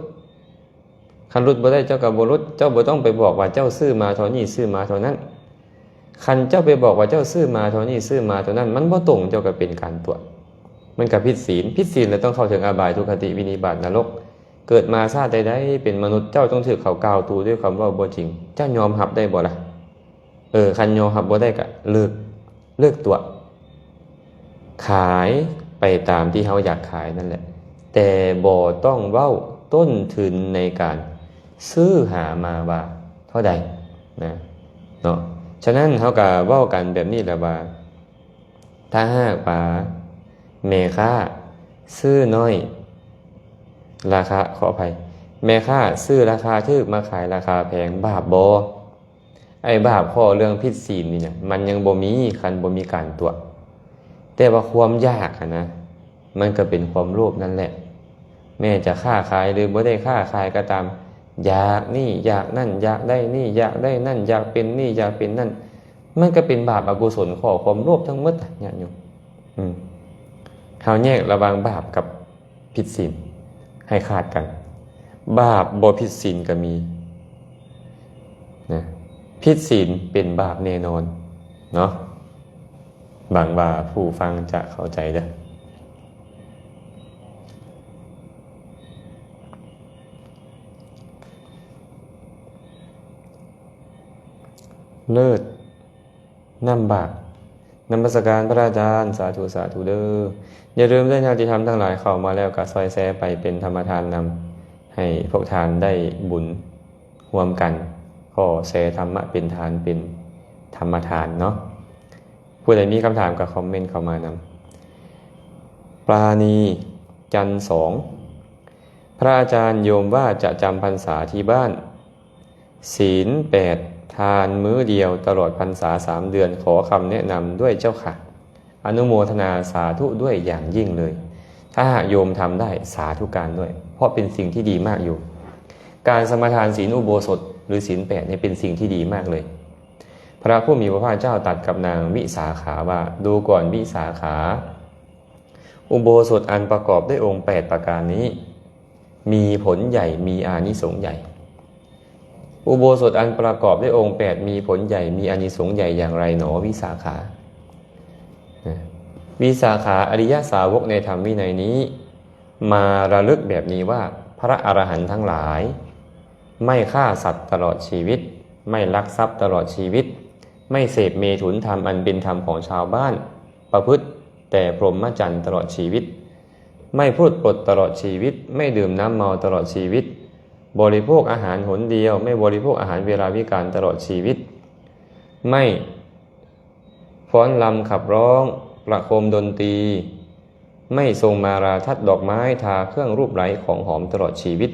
คันลดบ่ได้เจ้าก็บ่ลดเจ้าบ่ต้องไปบอกว่าเจ้าซื้อมาเท่านี้ซื้อมาเท่านั้นคันเจ้าไปบอกว่าเจ้าซื้อมาเท่านี้ซื้อมาเท่านั้นมันบ่ตรงเจ้าก็เป็นการตัวมันก็ผิดศีลแล้วต้องเข้าถึงอบายทุกขติวินิบาตนรกเกิดมาชาติใดๆเป็นมนุษย์เจ้าต้องถือเขากล่าวตูด้วยคำว่าบ่จริงเจ้ายอมรับได้บ่ล่ะคันยอมรับบ่ได้ก็เลิกตัวขายไปตามที่เขาอยากขายนั่นแหละแต่บ่ต้องเว้าต้นทุนในการซื้อหามาว่าเท่าใดนะเนาะฉะนั้นเขาก็เว้ากันแบบนี้แหละว่าถ้าหากว่าแม่ค้าซื้อน้อยราคาขออภัยแม่ค้าซื้อราคาถูกมาขายราคาแพงบาปบ่บาปข้อเรื่องผิดศีลนี่เนี่ยมันยังบ่มีคันบ่มีการตรวจแต่ว่าความยากนะมันก็เป็นความโลภนั่นแหละแม่จะค้าขายหรือบ่ได้ค้าขายก็ตามอยากนี่อยากนั่นอยากได้นี่อยากได้นั่นอยากเป็นนี่อยากเป็นนั่นมันก็เป็นบาปอกุศลข้อความโลภทั้งหมดเนี่ยอยู่เขาแยกระหว่างบาปกับผิดศีลให้ขาดกันบาปบ่ผิดศีลก็มีนะผิดศีลเป็นบาปแน่นอนเนาะบางว่าผู้ฟังจะเข้าใจเด้อเลิศนำบาปนมัสการพระอาจารย์สาธุสาธุเด้ออย่าลืมได้ญาติธรรมทั้งหลายเข้ามาแล้วก็ซอยแซไปเป็นธรรมทานนำให้พวกทานได้บุญร่วมกันขอแชร์ธรรมะเป็นทานเป็นธรรมทานเนาะผู้ใดมีคำถามก็คอมเมนต์เข้ามานำปราณีจันทร์2พระอาจารย์โยมว่าจะจำพรรษาที่บ้านศีล8ทานมื้อเดียวตลอดพรรษา3 เดือนขอคำแนะนำด้วยเจ้าค่ะอนุโมทนาสาธุด้วยอย่างยิ่งเลยถ้าหากโยมทำได้สาธุการด้วยเพราะเป็นสิ่งที่ดีมากอยู่การสมาทานศีลอุโบสถหรือศีล8เนี่ยเป็นสิ่งที่ดีมากเลยพระผู้มีพระภาคเจ้าตรัสกับนางวิสาขาว่าดูก่อนวิสาขาอุโบสถอันประกอบด้วยองค์8ประการนี้มีผลใหญ่มีอานิสงส์ใหญ่อุโบสถอันประกอบด้วยองค์8มีผลใหญ่มีอานิสงส์ใหญ่อย่างไรหนอวิสาขาวิสาขาอริยสาวกในธรรมวินัยนี้มาระลึกแบบนี้ว่าพระอรหันต์ทั้งหลายไม่ฆ่าสัตว์ตลอดชีวิตไม่ลักทรัพย์ตลอดชีวิตไม่เสพเมถุนธรรมอันเป็นธรรมของชาวบ้านประพฤติแต่พรหมจรรย์ตลอดชีวิตไม่พูดปดตลอดชีวิตไม่ดื่มน้ำเมาตลอดชีวิตบริโภคอาหารหนเดียวไม่บริโภคอาหารเวลาวิกาลตลอดชีวิตไม่ฟ้อนรำขับร้องประโคมดนตรีไม่ทรงมาราทัดดอกไม้ทาเครื่องรูปไร้ของหอมตลอดชีวิต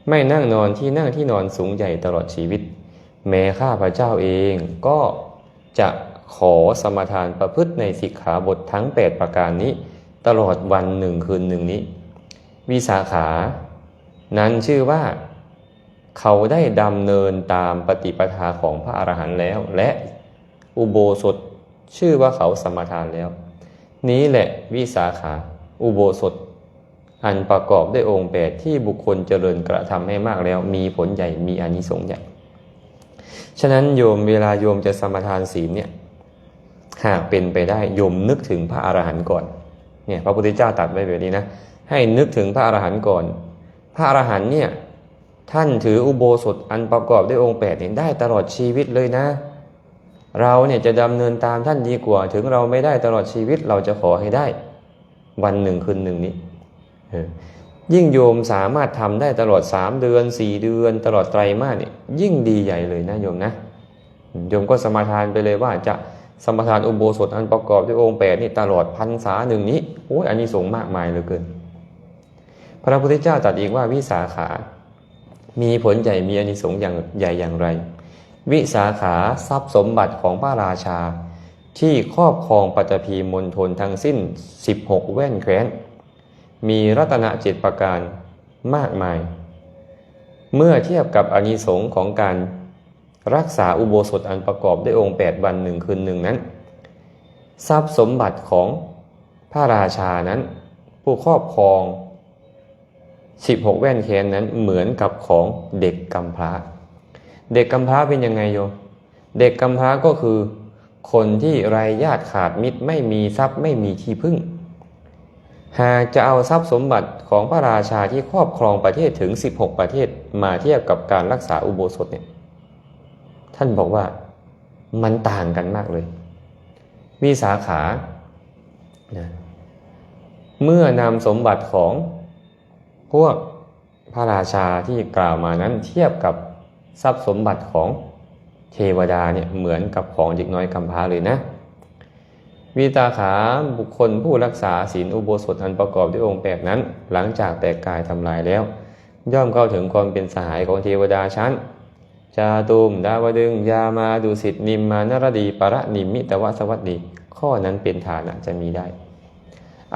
ไม่นั่งนอนที่นั่งที่นอนสูงใหญ่ตลอดชีวิตแม้ข้าพเจ้าเองก็จะขอสมทานประพฤติในสิกขาบททั้ง8ประการนี้ตลอดวัน1 คืน 1นี้วิสาขานั้นชื่อว่าเขาได้ดำเนินตามปฏิปทาของพระอรหันต์แล้วและอุโบสถชื่อว่าเขาสมทานแล้วนี้แหละวิสาขาอุโบสถ อันประกอบด้วยองค์8ที่บุคคลเจริญกระทำให้มากแล้วมีผลใหญ่มีอานิสงส์ใหญ่ฉะนั้นโยมเวลาโยมจะสมาทานศีลเนี่ยหากเป็นไปได้โยมนึกถึงพระอรหันต์ก่อนเนี่ยพระพุทธเจ้าตรัสไว้แบบนี้นะให้นึกถึงพระอรหันต์ก่อนพระอรหันต์เนี่ยท่านถืออุโบสถอันประกอบด้วยองค์8เนี่ยได้ตลอดชีวิตเลยนะเราเนี่ยจะดำเนินตามท่านดีกว่าถึงเราไม่ได้ตลอดชีวิตเราจะขอให้ได้วันหนึ่งคืนหนึ่งนี้ยิ่งโยมสามารถทำได้ตลอด3 เดือน4 เดือนตลอดไตรมาสเนี่ยยิ่งดีใหญ่เลยนะโยมนะโยมก็สมาทานไปเลยว่าจะสมาทานอุโบสถอันประกอบด้วยองค์8นี่ตลอดพรรษาหนึ่งนี้โอ้ยอานิสงส์มากมายเหลือเกินพระพุทธเจ้าตรัสอีกว่าวิสาขามีผลใหญ่มีอานิสงส์อย่างใหญ่อย่างไรวิสาขาทรัพย์สมบัติของพระราชาที่ครอบครองปัตตภีมณฑลทั้งสิ้น16แว่นแคว้นมีรัตนะ7ประการมากมายเมื่อเทียบกับอานิสงส์ของการรักษาอุโบสถอันประกอบด้วยองค์8วัน1คืน1นั้นทรัพย์สมบัติของพระราชานั้นผู้ครอบครอง16แว่นแคว้นนั้นเหมือนกับของเด็กกำพร้าเด็กกำพร้าเป็นยังไงโยมเด็กกำพร้าก็คือคนที่ไร้ญาติขาดมิตรไม่มีทรัพย์ไม่มีที่พึ่งหากจะเอาทรัพย์สมบัติของพระราชาที่ครอบครองประเทศถึง16ประเทศมาเทียบกับการรักษาอุโบสถเนี่ยท่านบอกว่ามันต่างกันมากเลยวิสาขาเมื่อนำสมบัติของพวกพระราชาที่กล่าวมานั้นเทียบกับทรัพย์สมบัติของเทวดาเนี่ยเหมือนกับของเด็กน้อยกำพร้าเลยนะวิสาขาบุคคลผู้รักษาศีลอุโบสถอันประกอบด้วยองค์8นั้นหลังจากแตกกายทำลายแล้วย่อมเข้าถึงความเป็นสหายของเทวดาชั้นจาตุมดาวดึงยามาดุสิตนิมมานรดีปรนิมมิตวสวัสดีข้อนั้นเป็นฐานะจะมีได้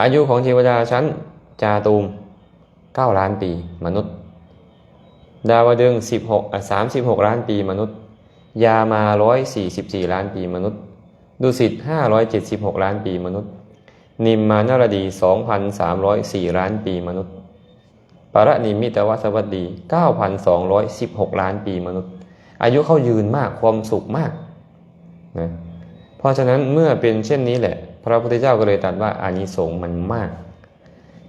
อายุของเทวดาชั้นจาตุม9 ล้านปีมนุษย์ดาวดึง36ล้านปีมนุษย์ยามา144ล้านปีมนุษย์ดุสิต576ล้านปีมนุษย์นิมมานรดี 2,304 ล้านปีมนุษย์ปรนิมมิตวสวัสดี 9,216 ล้านปีมนุษย์อายุเขายืนมากความสุขมากนะเพราะฉะนั้นเมื่อเป็นเช่นนี้แหละพระพุทธเจ้าก็เลยตรัสว่าอานิสงส์มันมาก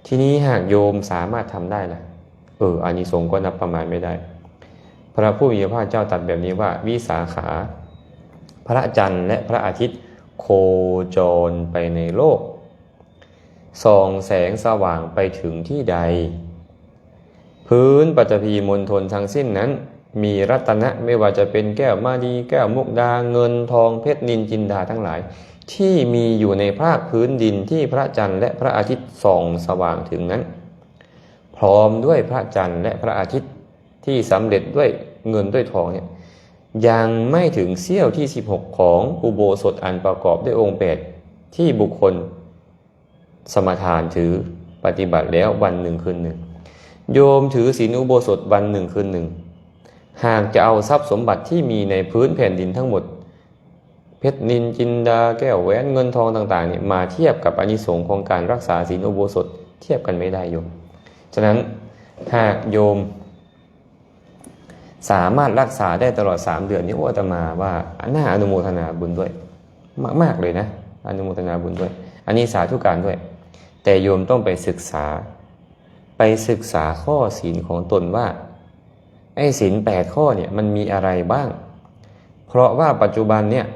ทีนี้หากโยมสามารถทำได้ล่ะอานิสงส์ก็นับประมาณไม่ได้พระผู้มีพระภาคเจ้าตรัสแบบนี้ว่าวิสาขาพระจันทร์และพระอาทิตย์โคจรไปในโลกส่องแสงสว่างไปถึงที่ใดพื้นปฐพีมณฑลทั้งสิ้นนั้นมีรัตนะไม่ว่าจะเป็นแก้วมาลีแก้วมุกดาเงินทองเพชรนิลจินดาทั้งหลายที่มีอยู่ในภาคพื้นดินที่พระจันทร์และพระอาทิตย์ส่องสว่างถึงนั้นพร้อมด้วยพระจันทร์และพระอาทิตย์ที่สำเร็จด้วยเงินด้วยทองเนี่ยยังไม่ถึงเสี้ยวที่16ของอุโบสถอันประกอบด้วยองค์8ที่บุคคลสมาทานถือปฏิบัติแล้ววัน1คืน1โยมถือศีลอุโบสถวัน1คืน1หากจะเอาทรัพย์สมบัติที่มีในพื้นแผ่นดินทั้งหมดเพชรนิลจินดาแก้วแหวนเงินทองต่างๆเนี่ยมาเทียบกับอานิสงส์ของการรักษาศีลอุโบสถเทียบกันไม่ได้โยมฉะนั้นหากโยมสามารถรักษาได้ตลอด3 เดือนนี้อาตมาว่าน่าอนุโมทนาบุญด้วยมากๆเลยนะอนุโมทนาบุญด้วยอันนี้สาธุการด้วยแต่โยมต้องไปศึกษาข้อศีลของตนว่าไอ้ศีล8ข้อเนี่ยมันมีอะไรบ้างเพราะว่าปัจจุบันเนี่ย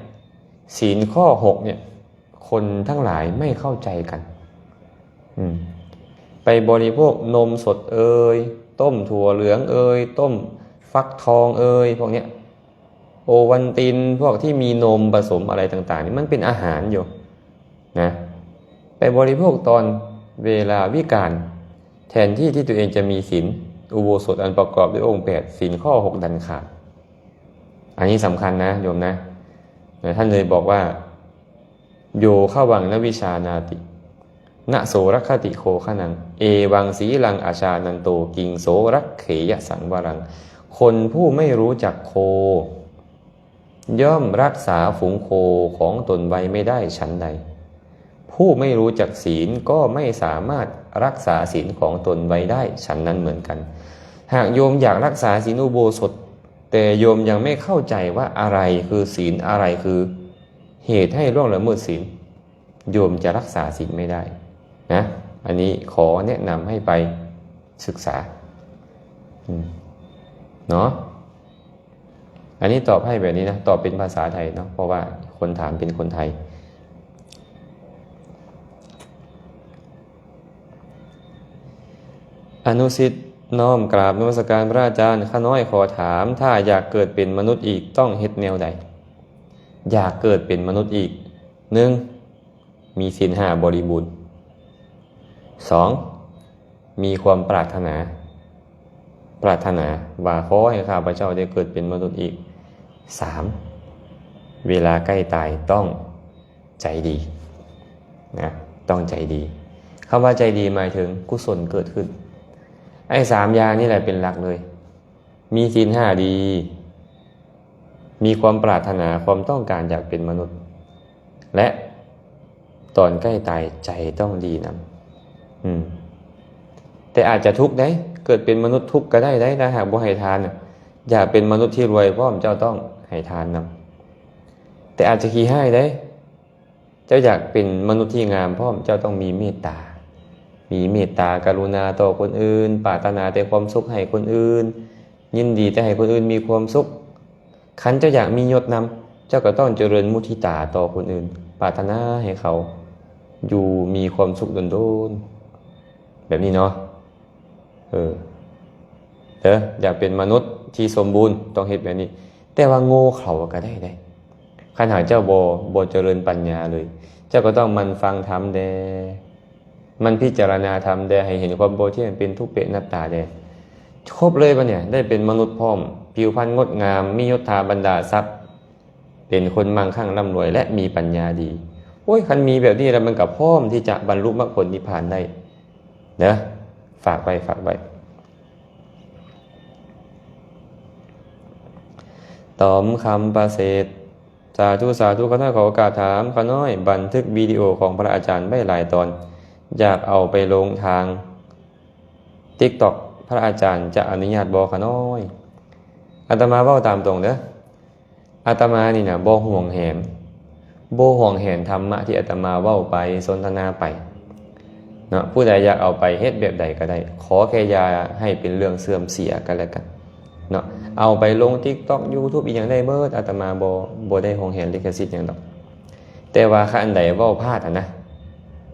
ศีลข้อ6เนี่ยคนทั้งหลายไม่เข้าใจกันไปบริโภคนมสดต้มถั่วเหลืองต้มฟักทองพวกเนี้ยโอวัลตินพวกที่มีนมผสมอะไรต่างๆนี่มันเป็นอาหารอยู่นะไปบริโภคตอนเวลาวิกาลแทนที่ตัวเองจะมีศีลอุโบสถอันประกอบด้วยองค์8ศีลข้อ6ดันขาดอันนี้สำคัญนะโยมนะท่านเลยบอกว่าโยเข้าวังนวิชานาตินะโสรักขติโคขนังเอวังสีลังอาชานันโตกิงโสรักเขยสังวรังคนผู้ไม่รู้จักโคย่อมรักษาฝูงโคของตนไว้ไม่ได้ฉันใดผู้ไม่รู้จักศีลก็ไม่สามารถ รักษาศีลของตนไว้ได้ฉันนั้นเหมือนกันหากโยมอยากรักษาศีลอุโบสถแต่โยมยังไม่เข้าใจว่าอะไรคือศีลอะไรคือเหตุให้ล่วงละเมิดศีลโยมจะรักษาศีลไม่ได้นะอันนี้ขอแนะนำให้ไปศึกษาเนาะอันนี้ตอบให้แบบนี้นะตอบเป็นภาษาไทยเนาะเพราะว่าคนถามเป็นคนไทยอนุสิทธิ์น้อมกราบนมัสการพระอาจารย์ข้าน้อยขอถามถ้าอยากเกิดเป็นมนุษย์อีกต้องเฮ็ดแนวใดอยากเกิดเป็นมนุษย์อีก 1. มีศีล 5บริบูรณ์ 2. มีความปรารถนาว่าขอให้ข้าพเจ้าได้เกิดเป็นมนุษย์อีก 3. เวลาใกล้ตายต้องใจดีนะต้องใจดีคำว่าใจดีหมายถึงกุศลเกิดขึ้นไอ้3อย่างนี่แหละเป็นหลักเลยมีศีล 5ดีมีความปรารถนาความต้องการอยากเป็นมนุษย์และตอนใกล้ตายใจต้องดีนำแต่อาจจะทุกข์ได้เกิดเป็นมนุษย์ทุกข์ก็ได้นะหากบ่ให้ทานอยากเป็นมนุษย์ที่รวยพร้อมเจ้าต้องให้ทานนำแต่อาจจะขี้ให้ได้เจ้าอยากเป็นมนุษย์ที่งามพร้อมเจ้าต้องมีเมตตากรุณาต่อคนอื่นปรารถนาแต่ความสุขให้คนอื่นยินดีแต่ให้คนอื่นมีความสุขคันเจ้าอยากมียศนำเจ้าก็ต้องเจริญมุทิตาต่อคนอื่นปรารถนาให้เขาอยู่มีความสุขโดนๆแบบนี้เนาะอยากเป็นมนุษย์ที่สมบูรณ์ต้องเฮ็ดแบบนี้แต่ว่าโง่เขาก็ได้คันหากเจ้าบ่เจริญปัญญาเลยเจ้าก็ต้องมันฟังธรรมแดมันพิจารณาธรรมแดให้เห็นความโบที่มันเป็นทุกข์เป็นอนัตตาแดครบเลยปะเนี่ยได้เป็นมนุษย์พร้อมผิวพรรณงดงามมียศถาบรรดาทรัพย์เป็นคนมั่งคั่งร่ำรวยและมีปัญญาดีโอ้ยคันมีแบบนี้แล้วมันกับพร้อมที่จะบรรลุมรรคผลนิพพานได้เด้อฝากไว้ตอมคำประเสริฐสาธุข้าน้อยขอโอกาสถามข้าน้อยบันทึกวิดีโอของพระอาจารย์ไว้หลายตอนอยากเอาไปลงทาง TikTok พระอาจารย์จะอนุญาตบ่ข้าน้อยอาตมาเว้าตามตรงเด้ออาตมานี่นะบ่ห่วงแหนธรรมะที่อาตมาเว้าไปสนทนาไปเนาะผู้ใดอยากเอาไปเฮ็ดแบบใดก็ได้ขอแค่อย่าให้เป็นเรื่องเสื่อมเสียกันแล้วกันเนาะเอาไปลง TikTok YouTube อีกอย่างได้เบิดอาตมาบ่ได้ห่วงแหนลิขสิทธิ์หยังดอกแต่ว่าคันใดเว้าพลาดนะ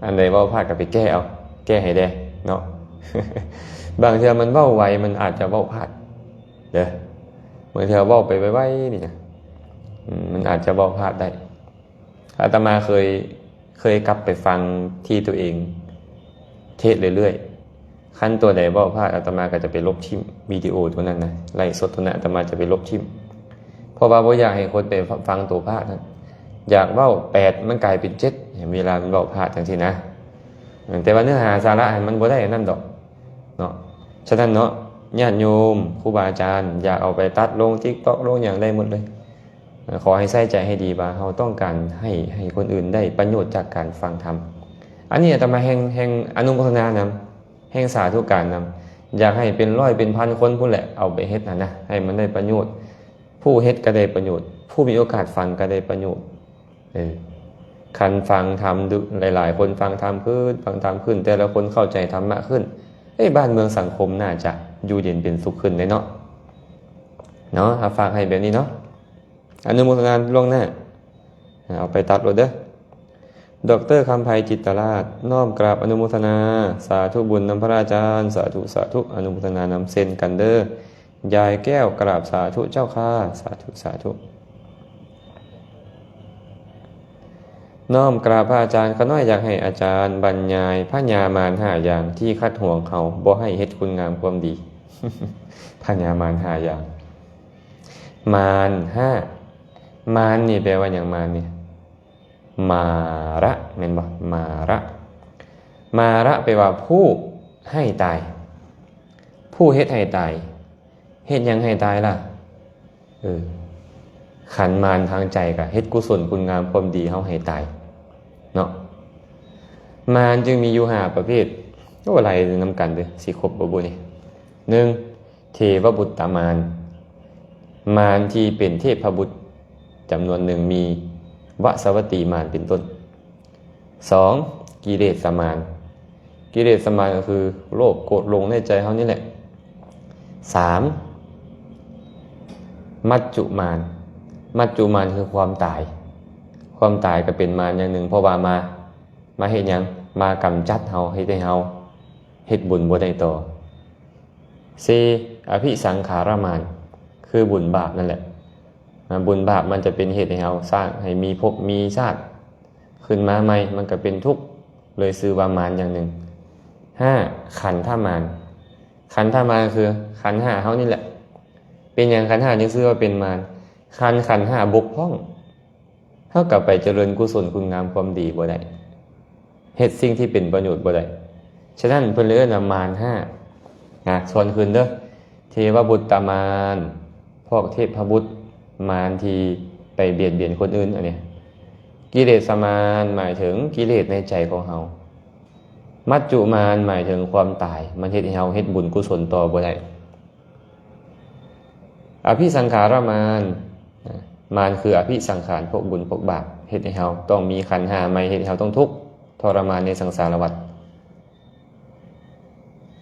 อันใดเว้าพลาดก็ไปแก้ให้ได้เนาะ บางเทื่อมันเว้าไวมันอาจจะเว้าพลาดเด้อบางเทื่อเว้าไปไวๆนี่นะมันอาจจะเว้าพลาดได้อาตมาเคยกลับไปฟังที่ตัวเองเทศเรื่อยๆขั้นตัวใดเว้าพลาดอาตมาก็จะไปลบทิ่มวิดีโอตัวนั้นนะไล่สดตัวนั้นอาตมาจะไปลบทิ่มเพราะว่าบ่อยากให้คนไปฟังตัวพลาดนะอยากเว้า8มันกลายเป็น7เวลามันเว้าพลาดจังซี่นะแต่ว่าเนื้อหาสาระมันบ่ได้นั่นดอกเนาะฉะนั้นเนาะญาติโยมครูบาอาจารย์อยากเอาไปตัดลง TikTok ลงอย่างได้หมดเลยขอให้ใส่ใจให้ดีว่าเราต้องการให้คนอื่นได้ประโยชน์จากการฟังธรรมอันนี้อาตมาแห่งอนุโมทนานำแห่งสาธุการนำอยากให้เป็นร้อยเป็นพันคนพุ่นแหละเอาไปเฮ็ดนะให้มันได้ประโยชน์ผู้เฮ็ดก็ได้ประโยชน์ผู้มีโอกาสฟังก็ได้ประโยชน์คันฟังธรรมหลายๆคนฟังธรรมขึ้นแต่ละคนเข้าใจธรรมะขึ้นบ้านเมืองสังคมน่าจะอยู่เย็นเป็นสุขขึ้นได้เนาะฝากให้แบบนี้เนาะอนุโมทนาล่วงหน้าเอาไปตัดรถเด้อดร.คำไพจิตตราชน้อมกราบอนุโมทนาสาธุบุญนำพระอาจารย์สาธุอนุโมทนานำเซ็นกันเด้อยายแก้วกราบสาธุเจ้าค่ะสาธุน้อมกราบพระอาจารย์ข้าน้อยอยากให้อาจารย์บรรยายพระญามาร5อย่างที่คัดห่วงเขาบ่ให้เฮ็ดคุณงามความดี พระญามาร5อย่างมาร5มารนี่แปลว่าอย่างมารนี่มาระแม่นบ่มาระแปลว่าผู้ให้ตายผู้เฮ็ดให้ตายเฮ็ดหยังให้ตายล่ะขันมารทางใจก็เฮ็ดกุศลคุณงามความดีเฮาให้ตายเนาะมารจึงมีอยู่5ประเภท ก็อะไรนำกันเด้อสิครบบ่บุนี่1เทวบุตตมารมารที่เป็นเทพบุตรจำนวนหนึ่งมีวสวัตตีมารเป็นต้น2กิเลสมารกิเลสมารก็คือโลภโกรธหลงในใจเฮานี่แหละ3มัจจุมารมัจจุมารคือความตายก็เป็นมารอย่างหนึ่งเพราะว่ามาเฮ็ดหยังมากำจัดเฮาเฮ็ดให้เฮาเฮ็ดบุญบ่ได้ต่อ4อภิสังขารมารคือบุญบาปนั่นแหละบุญบาปมันจะเป็นเหตุให้เฮาสร้างให้มีภพมีชาติขึ้นมาใหม่มันก็เป็นทุกข์เลยชื่อว่ามารอย่างหนึ่ง5ขันธมารขันธมารคือขันธ์5เฮานี่แหละเป็นอย่างขันธ์5จึงชื่อว่าเป็นมารขันธ์5บกพร่องเฮาก็ไปเจริญกุศลคุณงามความดีบ่ได้เฮ็ดสิ่งที่เป็นประโยชน์บ่ได้ฉะนั้นเพิ่นเลยเอิ้นว่ามาร5ส่วนคืนเด้อเทวบุตรมารพวกเทพบุตรมารที่ไปเบียดเบียนคนอื่นอันนี้กิเลสมารหมายถึงกิเลสในใจของเฮามัจจุมารหมายถึงความตายมันเฮ็ดให้เฮาเฮ็ดบุญกุศลต่อบ่ได้อภิสังขารมารคืออภิสังขารพวกบุญพวกบาปเฮ็ดให้เฮาต้องมีขันธ์5ใหม่เฮ็ดให้เฮาต้องทุกข์ทรมานในสังสารวัฏ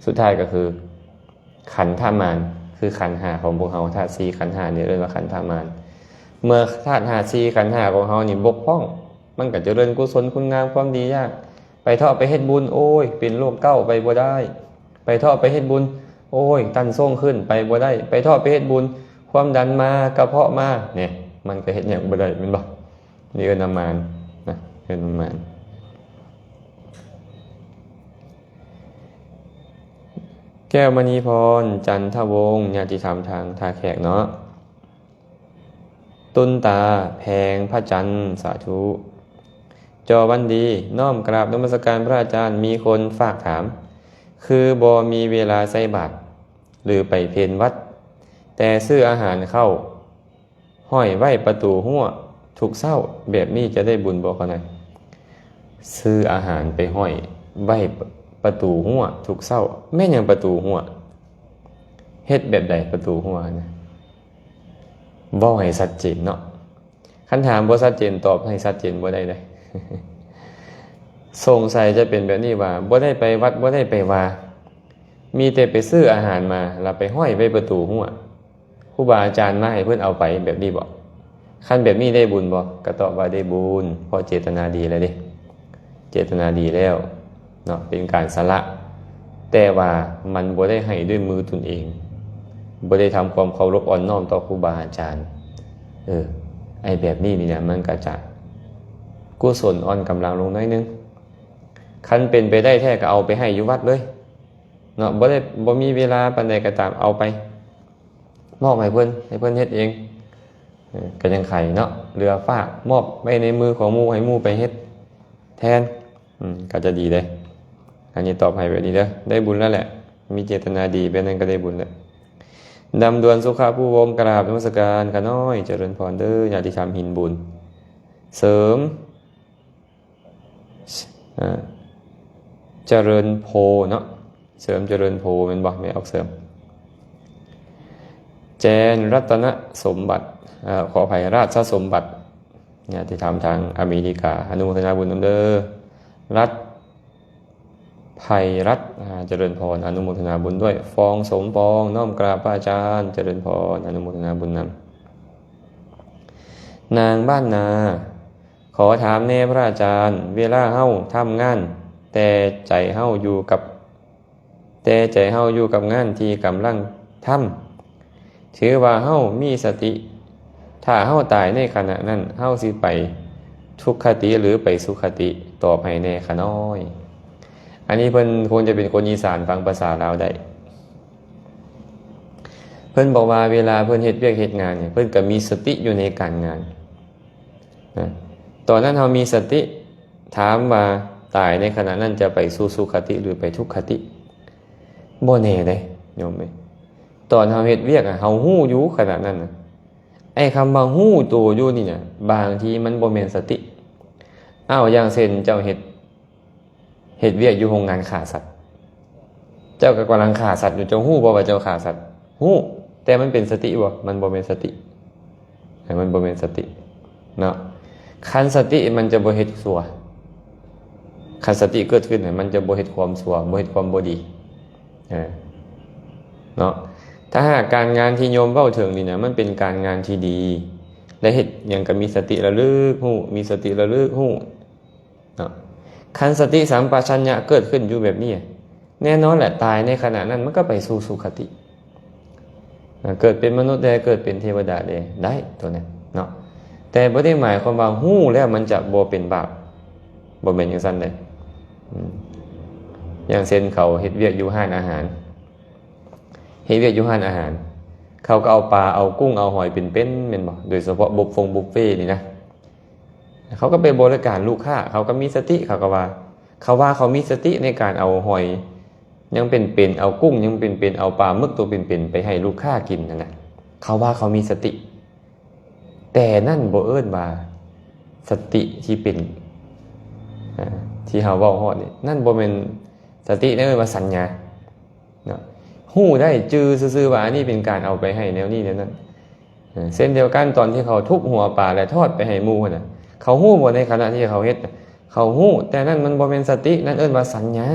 สุดท้ายก็คือขันธมารคือขันธ์5ของพวกเฮาธาตุ4ขันธ์5นี่เรียกว่าขันธมารเมื่อธาตุ5 4ขันธ์5ของเฮานี่บกพร่องมันก็เจริญกุศลคุณงามความดียากไปเทาะไปเฮ็ดบุญโอ้ยเป็นโรคเก้าไปบ่ได้ไปเทาะไปเฮ็ดบุญโอ้ยตันส่งขึ้นไปบ่ได้ไปเทาะไปเฮ็ดบุญความดันมากระเพาะมาเนี่ยมันก็เฮ็ดหยังบ่ได้แม่นบ่นี่เอิ้นมารนะเอิ้นมารแก้วมณีพรจันทวงศ์ญาติธรรมทางท่าแขกเนาะตุนตาแพงพระจันทร์สาธุจอวันดีน้อมกราบนมัสการพระอาจารย์มีคนฝากถามคือบ่มีเวลาใส่บาตรหรือไปเพลวัดแต่ซื้ออาหารเข้าห้อยไว้ประตูหัวทุกเช้าแบบนี้จะได้บุญบ่คะนะซื้ออาหารไปห้อยไว้ประตูหัวทุกเช้าแม่นยังประตูหัวเฮ็ดแบบใดประตูหัวนะบ่ให้ชัดเจนเนาะคันถามบ่ชัดเจนตอบให้ชัดเจนบ่ได้เลยสงสัยจะเป็นแบบนี้ว่าบ่ได้ไปวัดบ่ได้ไปว่ามีแต่ไปซื้ออาหารมาแล้วไปห้อยไว้ประตูหัวครูบาอาจารย์มาให้เพิ่นเอาไปแบบนี้บ่คันแบบนี้ได้บุญบ่ก็ตอบว่าได้บุญเพราะเจตนาดีแล้วเด้เจตนาดีแล้วเนาะเป็นการสละแต่ว่ามันบ่ได้ให้ด้วยมือตนเองบ่ได้ทำความเคารพอ่อนน้อมต่อครูบาอาจารย์ไอ้แบบนี้นี่นะมันก็จะกุศลอ่อนกำลังลงน้อยนึงคันเป็นไปได้แท้ก็เอาไปให้อยู่วัดเลยเนาะบ่มีเวลาปานใดก็ตามเอาไปมอบให้เพิ่นเฮ็ดเองก็ยังไข่เนาะเรือฝากมอบไว้ในมือของหมู่ให้หมู่ไปเฮ็ดแทนก็จะดีเลยอันนี้ตอบให้แบบนี้เด้อได้บุญแล้วแหละมีเจตนาดีแบบนั้นก็ได้บุญแล้วดำดวนสุขาผู้วงกราบนมัสการกันน้อยเจริญพรเด้อญาติธรรมหินบุญเสริมเจริญโพเนาะเสริมเจริญโพเป็นบ่ไม่ออกเสริมแจนรัตนสมบัติขออภัยราชสมบัติญาติธรรมทางอเมริกาอนุโมทนาบุญเด้อรัฐไพรัตน์เจริญพรอนุโมทนาบุญด้วยฟองสมปองน้อมกราบพระอาจารย์เจริญพรอนุโมทนาบุญนำนางบ้านนาขอถามแน่พระอาจารย์เวลาเฮาทำงานแต่ใจเฮาอยู่กับงานที่กำลังทำถือว่าเฮามีสติถ้าเฮาตายในขณะนั้นเฮาสิไปทุกขติหรือไปสุขติตอบให้แน่ขะน้อยอันนี้เพิ่นคงจะเป็นคนอีสานฟังภาษาลาวได้เพิ่นบอกว่าเวลาเพิ่นเฮ็ดเวียกเฮ็ดงานเนี่ยเพิ่นก็มีสติอยู่ในการงานนะตอนนั้นเฮามีสติถามว่าตายในขณะนั้นจะไปสู่สุขติหรือไปทุกขติบ่แน่เด้โยมเอ้ยตอนเฮาเฮ็ดเวียกเฮาฮู้อยู่ขณะนั้นไอ้คำว่าฮู้ตัวอยู่นี่น่ะบางทีมันบ่แม่นสติอย่างเช่นเจ้าเฮ็ดเวียกอยู่โรงงานฆ่าสัตว์ เจ้าก็กำลังฆ่าสัตว์อยู่เจ้าฮู้บ่ว่าเจ้าฆ่าสัตว์ฮู้แต่มันเป็นสติบ่มันบ่เป็นสติมันบ่เป็นสติเนาะคันสติมันจะบ่เฮ็ดชั่วคันสติเกิดขึ้นเนี่ยมันจะบ่เฮ็ดความชั่วบ่เฮ็ดความบ่ดีเนาะถ้าหากการงานที่โยมเว้าถึงนี่นะมันเป็นการงานที่ดีและเฮ็ดหยังก็มีสติระลึกฮู้มีสติระลึกฮู้เนาะคันสติสัมปชัญญะเกิดขึ้นอยู่แบบนี้แน่นอนแหละตายในขณะนั้นมันก็ไปสู่สุคติเกิดเป็นมนุษย์ได้เกิดเป็นเทวดาได้ตัวนั้นเนาะแต่บ่ได้หมายความว่าฮู้แล้วมันจะบ่เป็นบาปบ่แม่นจังซั่นเด้อย่างเช่นเขาเฮ็ดเวียกอยู่ห้านอาหารเฮ็ดเวียกอยู่ห้านอาหารเขาก็เอาปลาเอากุ้งเอาหอยเป็นแม่นบ่โดยเฉพาะบุฟเฟ่นี่นะเขาก็ไปบริการลูกค้าเขาก็มีสติเขาว่าเขามีสติในการเอาหอยยังเป็นเอากุ้งยังเป็นเอาปลาหมึกตัวเป็นไปให้ลูกค้ากินนะเขาว่าเขามีสติแต่นั่นบ่เอิ้นว่าสติที่เป็นที่เฮาเว้าฮอดนี่นั่นบ่แม่นสตินั่นเอิ้นว่าสัญญาเนาะฮู้ได้จื้อซื่อๆว่าอันนี้เป็นการเอาไปให้แนวนี้แนวนั้นเช่นเดียวกันตอนที่เขาทุบหัวปลาและทอดไปให้หมู่น่ะเขาฮู้บ่ในขณะที่เขาเฮ็ดเขาฮู้แต่นั่นมันบ่แม่นสตินั่นเอิ้นว่าสัญญา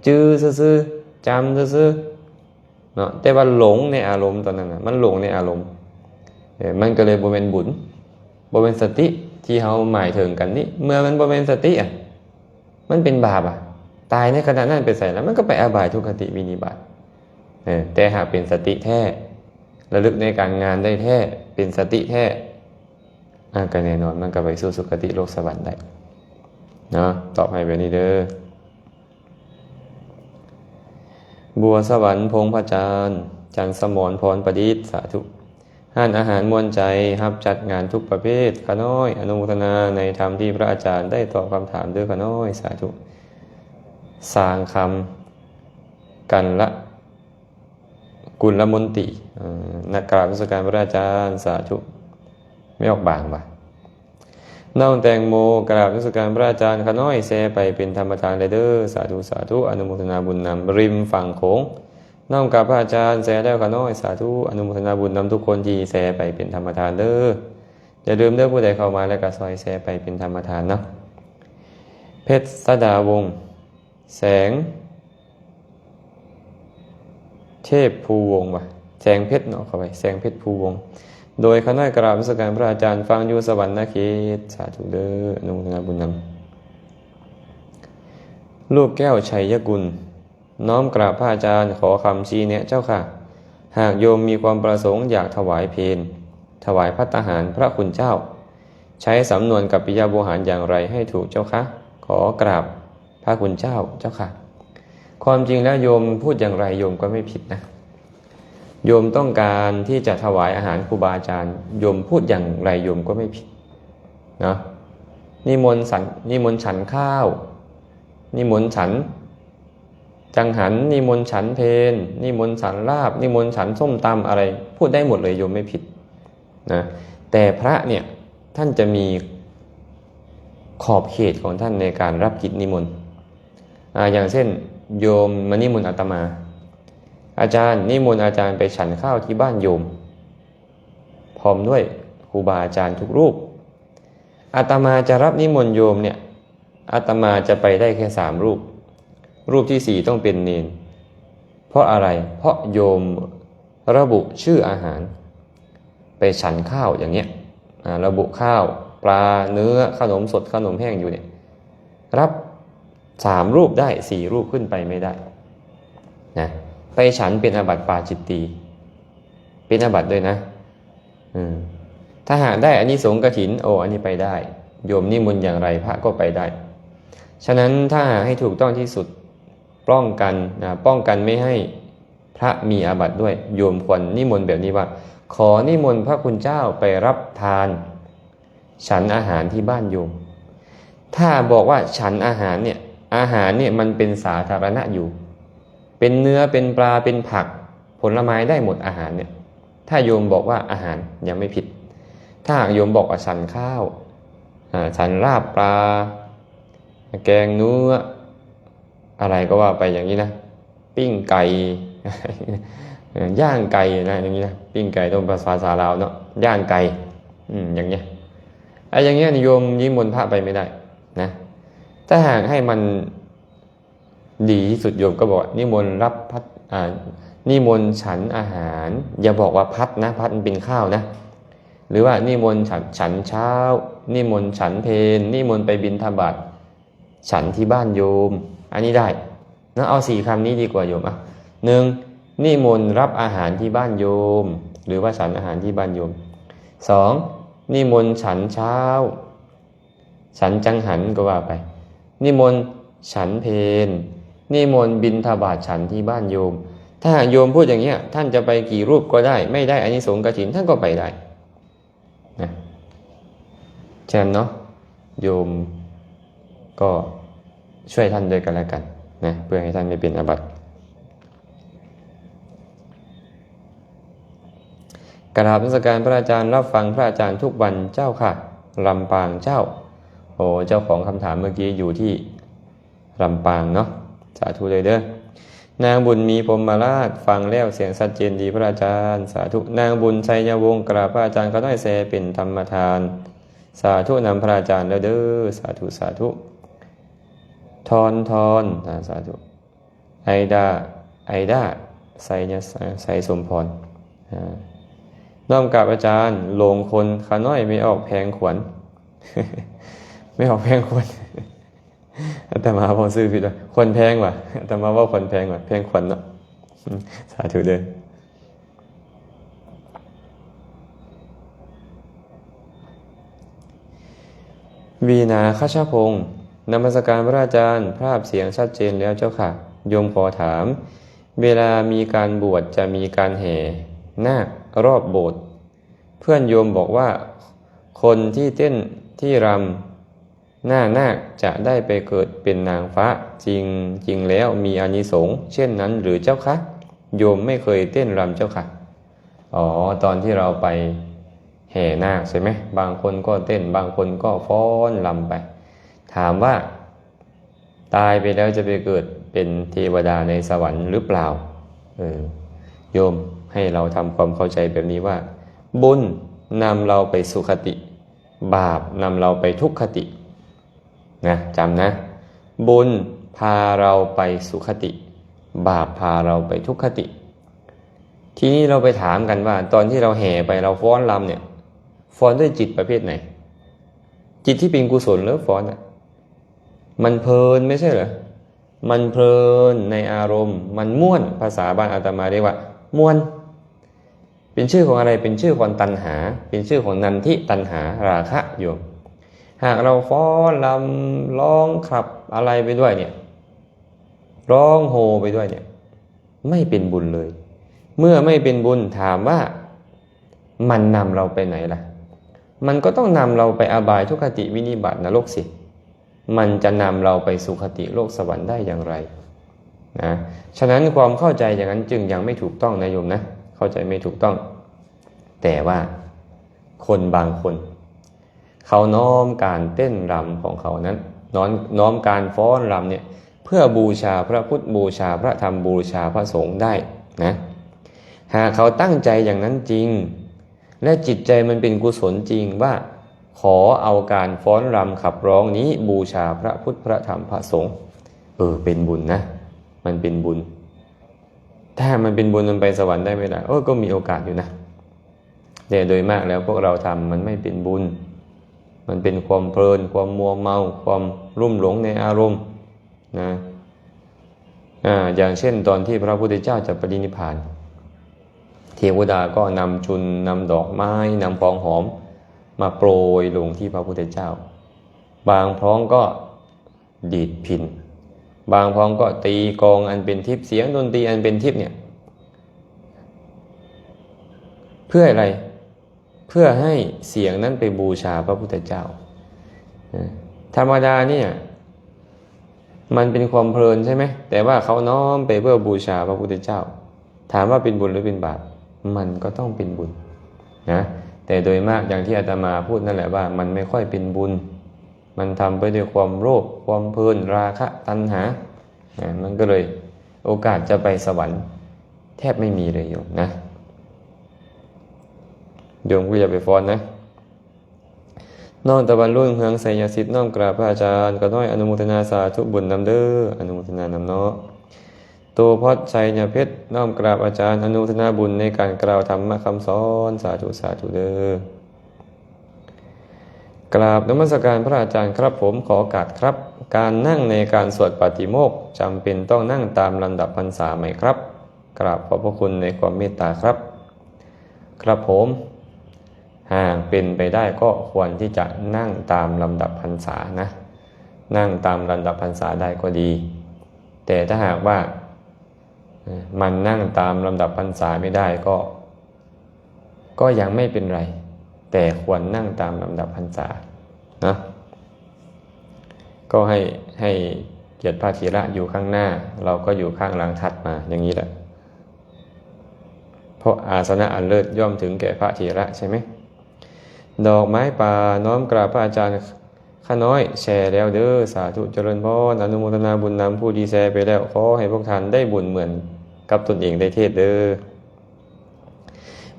จื้อซื่อๆจำซื่อๆเนาะแต่ว่าหลงในอารมณ์ตอนนั้นน่ะมันหลงในอารมณ์มันก็เลยบ่แม่นบุญบ่แม่นสติที่เฮาหมายถึงกันนี่เมื่อมันบ่แม่นสติมันเป็นบาปตายในขณะนั้นไปใส่แล้วมันก็ไปอบายทุกขติวินิบาตแต่หากเป็นสติแท้ระลึกในการงานได้แท้เป็นสติแท้ก็แน่นอนมันก็ไปสู่สุคติโลกสวรรค์ได้เนาะตอบให้แบบนี้เด้อบัวสวรรค์พงพระจานทร์จันทร์สมรพรประดิษฐ์สาธุห้านอาหารมวลใจรับจัดงานทุกประเภทขน้อยอนุโมทนาในธรรมที่พระอาจารย์ได้ตอบคำถามด้วยขน้อยสาธุสร้างคำกันละกุลมนตินักกราบนมัสการพระอาจารย์สาธุไม่ออกบางป่ะน้องแตงโมกราบนมัสการพระอาจารย์ขน้อยแซไปเป็นธรรมทานเลยเด้อสาธุสาธุอนุโมทนาบุญนำริมฝั่งโขงน้อมกับพระอาจารย์แซแล้วขน้อยสาธุอนุโมทนาบุญนำทุกคนที่แซไปเป็นธรรมทานเด้ออย่าลืมเด้อผู้ใดเข้ามาแล้วก็ซอยแซไปเป็นธรรมทานเนาะเพชรสดาวงศ์แสงเทพภูวงศ์ว่ะแสงเพชรเนาะเข้าไปแสงเพชรภูวงศ์โดยขน้อยกราบนมัสการพระอาจารย์ฟังอยู่สวรรค์เขตสาธุเด้ออนุโมทนาบุญนำลูกแก้วชัยกุลน้อมกราบพระอาจารย์ขอคำชี้แนะเจ้าค่ะหากโยมมีความประสงค์อยากถวายเพลถวายภัตตาหารพระคุณเจ้าใช้สำนวนกัปปิยโวหารอย่างไรให้ถูกเจ้าคะขอกราบพระคุณเจ้าเจ้าค่ะความจริงแล้วโยมพูดอย่างไรโยมก็ไม่ผิดนะโยมต้องการที่จะถวายอาหารครูบาอาจารย์โยมพูดอย่างไรโยมก็ไม่ผิดนะนิมนต์ฉันข้าวนิมนต์ฉันจังหันนิมนต์ฉันเพลนิมนต์ฉันลาบนิมนต์ฉันส้มตำอะไรพูดได้หมดเลยโยมไม่ผิดนะแต่พระเนี่ยท่านจะมีขอบเขตของท่านในการรับกิจนิมนต์อย่างเช่นโยมมานิมนต์อาตมาอาจารย์นิมนต์อาจารย์ไปฉันข้าวที่บ้านโยมพร้อมด้วยครูบาอาจารย์ทุกรูปอาตมาจะรับนิมนต์โยมเนี่ยอาตมาจะไปได้แค่3 รูปรูปที่4ต้องเป็นเณรเพราะอะไรเพราะโยมระบุชื่ออาหารไปฉันข้าวอย่างเงี้ยระบุข้าวปลาเนื้อขนมสดขนมแห้งอยู่เนี่ยรับ3 รูปได้4 รูปขึ้นไปไม่ได้นะไปฉันเป็นอาบัติปาจิตตีเป็นอาบัติด้วยนะถ้าหากได้อานิสงส์กฐินอันนี้ไปได้โยมนิมนต์อย่างไรพระก็ไปได้ฉะนั้นถ้าให้ถูกต้องที่สุดป้องกันไม่ให้พระมีอาบัติด้วยโยมควรนิมนต์แบบนี้ว่าขอนิมนต์พระคุณเจ้าไปรับทานฉันอาหารที่บ้านโยมถ้าบอกว่าฉันอาหารเนี่ยมันเป็นสาธารณะอยู่เป็นเนื้อเป็นปลาเป็นผักผลไม้ได้หมดอาหารเนี่ยถ้าโยมบอกว่าอาหารยังไม่ผิดถ้าหากโยมบอกว่าฉันข้าวฉันลาบปลาแกงเนื้ออะไรก็ว่าไปอย่างนี้นะ ปิ้งไก่ ย่างไก่นะอย่างนี้นะปิ้งไก่ต้องภาษาลาวเนาะย่างไก่อย่างเงี้ยไอ้อย่างเงี้ยโยมนิมนต์พระไปไม่ได้นะถ้าหากให้มันดีที่สุดโยมก็บอกนิมนต์รับพัดนิมนต์ฉันอาหารอย่าบอกว่าพัดนะพัดมันเป็นข้าวนะหรือว่านิมนต์ฉันเช้านิมนต์ฉันเพลนิมนต์ไปบิณฑบาตฉันที่บ้านโยมอันนี้ได้นะเอา4 คำนี้ดีกว่าโยม1นิมนต์รับอาหารที่บ้านโยมหรือว่าฉันอาหารที่บ้านโยม2นิมนต์ฉันเช้าฉันจังหันก็ว่าไปนิมนต์ฉันเพลนิมนต์บิณฑบาตฉันที่บ้านโยมถ้าโยมพูดอย่างเงี้ยท่านจะไปกี่รูปก็ได้ไม่ได้อานิสงส์กฐินท่านก็ไปได้นะฉะนั้นเนาะโยมก็ช่วยท่านด้วยกันแล้วกันนะเพื่อให้ท่านไม่เป็นอาบัติกราบนมัสการพระอาจารย์รับฟังพระอาจารย์ทุกวันเจ้าค่ะลำปางเจ้าโอ้เจ้าของคำถามเมื่อกี้อยู่ที่ลำปางเนาะสาธุเลยเด้อนางบุญมีพรหมราชฟังแล้วเสียงชัดเจนดีพระอาจารย์สาธุนางบุญชัยวงศ์กราบพระอาจารย์ก็ได้แสเป็นธรรมทานสาธุนำพระอาจารย์แล้วเด้อสาธุสาธุทอนสาธุไอดาใส่เนี่ยใส่สมพรน้อมกับอาจารย์ลงคนขาน้อยไม่ออกแพงขวัญ ไม่ออกแพงขวัญ แต่มาพอซื้อผิดว่าคนแพงว่ะแต่มาว่าคนแพงว่ะแพงขวัญเนาะ สาธุเด้อวีนาคชพงศ์นมัสการพระอาจารย์ภาพเสียงชัดเจนแล้วเจ้าค่ะโยมขอถามเวลามีการบวชจะมีการแห่นาครอบโบสถ์เพื่อนโยมบอกว่าคนที่เต้นที่รำหน้านาคจะได้ไปเกิดเป็นนางฟ้าจริงแล้วมีอานิสงส์เช่นนั้นหรือเจ้าคะโยมไม่เคยเต้นรำเจ้าค่ะตอนที่เราไปแห่นาคใช่ไหมบางคนก็เต้นบางคนก็ฟ้อนรำไปถามว่าตายไปแล้วจะไปเกิดเป็นเทวดาในสวรรค์หรือเปล่าโยมให้เราทำความเข้าใจแบบนี้ว่าบุญนำเราไปสุคติบาปนำเราไปทุกขตินะจำนะบุญพาเราไปสุคติบาปพาเราไปทุกขติทีนี้เราไปถามกันว่าตอนที่เราแห่ไปเราฟ้อนรำเนี่ยฟ้อนด้วยจิตประเภทไหนจิตที่เป็นกุศลหรือฟ้อนมันเพลินไม่ใช่เหรอมันเพลินในอารมณ์มันม่วนภาษาบ้านอาตมาเรียกว่าม่วนเป็นชื่อของอะไรเป็นชื่อของตัณหาเป็นชื่อของนันทิตัณหาราคะโยมหากเราฟ้อนรำร้องขับอะไรไปด้วยเนี่ยร้องโฮไปด้วยเนี่ยไม่เป็นบุญเลยเมื่อไม่เป็นบุญถามว่ามันนำเราไปไหนล่ะมันก็ต้องนำเราไปอบายทุกขติวินิบาตนรกสิมันจะนำเราไปสุคติโลกสวรรค์ได้อย่างไรนะฉะนั้นความเข้าใจอย่างนั้นจึงยังไม่ถูกต้องนะโยมนะเข้าใจไม่ถูกต้องแต่ว่าคนบางคนเขาน้อมการเต้นรำของเขานั้นน้อมการฟ้อนรำเนี่ยเพื่อบูชาพระพุทธบูชาพระธรรมบูชาพระสงฆ์ได้นะหากเขาตั้งใจอย่างนั้นจริงและจิตใจมันเป็นกุศลจริงว่าขอเอาการฟ้อนรำขับร้องนี้บูชาพระพุทธพระธรรมพระสงฆ์เป็นบุญนะมันเป็นบุญถ้ามันเป็นบุญมันไปสวรรค์ได้ไหมล่ะก็มีโอกาสอยู่นะแต่โดยมากแล้วพวกเราทำมันไม่เป็นบุญมันเป็นความเพลินความมัวเมาความรุ่มหลงในอารมณ์นะอย่างเช่นตอนที่พระพุทธเจ้าจะปรินิพพานเทวดาก็นำชุนนำดอกไม้นำของหอมมาโปรยลงที่พระพุทธเจ้าบางพร้องก็ดีดพิณบางพร้องก็ตีกลองอันเป็นทิพย์เสียงดนตรีอันเป็นทิพย์เนี่ยเพื่ออะไรเพื่อให้เสียงนั้นไปบูชาพระพุทธเจ้าธรรมดาเนี่ยมันเป็นความเพลินใช่ไหมแต่ว่าเขาน้อมไปเพื่อบูชาพระพุทธเจ้าถามว่าเป็นบุญหรือเป็นบาปมันก็ต้องเป็นบุญนะแต่โดยมากอย่างที่อาตมาพูดนั่นแหละว่ามันไม่ค่อยเป็นบุญมันทำไปด้วยความโลภความเพลินราคะตัณหามันก็เลย โอกาสจะไปสวรรค์แทบไม่มีเลยโยมนะโยมก็อย่าไปฟ้อนนะน้อมตะวันรุ่งเฮืองไสยสิทธิ์น้อมกราบพระอาจารย์ก็น้อยอนุโมทนาสาธุบุญนำเด้ออนุโมทนานำเนาะตัวพอดชัยญเพชรน้อมกราบอาจารย์อนุโมทนาบุญในการกล่าวธรรมคำสอนสาธุสาธุเด้อกราบนมัสการพระอาจารย์ครับผมขอโอกาสครับการนั่งในการสวดปาฏิโมกข์จำเป็นต้องนั่งตามลำดับพรรษาไหมครับกราบขอบพระคุณในความเมตตาครับครับผมหากเป็นไปได้ก็ควรที่จะนั่งตามลำดับพรรษานะนั่งตามลำดับพรรษาได้ก็ดีแต่ถ้าหากว่ามันนั่งตามลำดับพรรษาไม่ได้ก็ยังไม่เป็นไรแต่ควรนั่งตามลำดับพรรษานะก็ให้เกียรติพระเถระอยู่ข้างหน้าเราก็อยู่ข้างหลังถัดมาอย่างนี้แหละเพราะอาสนะอันเลิศย่อมถึงแก่พระเถระใช่ไหมดอกไม้ป่าน้อมกราบพระอาจารย์ข้าน้อยแชร์แล้วเด้อสาธุเจริญพรอนุโมทนาบุญนำผู้ดีแชร์ไปแล้วขอให้พวกท่านได้บุญเหมือนกับตนเองได้เทศเด้อ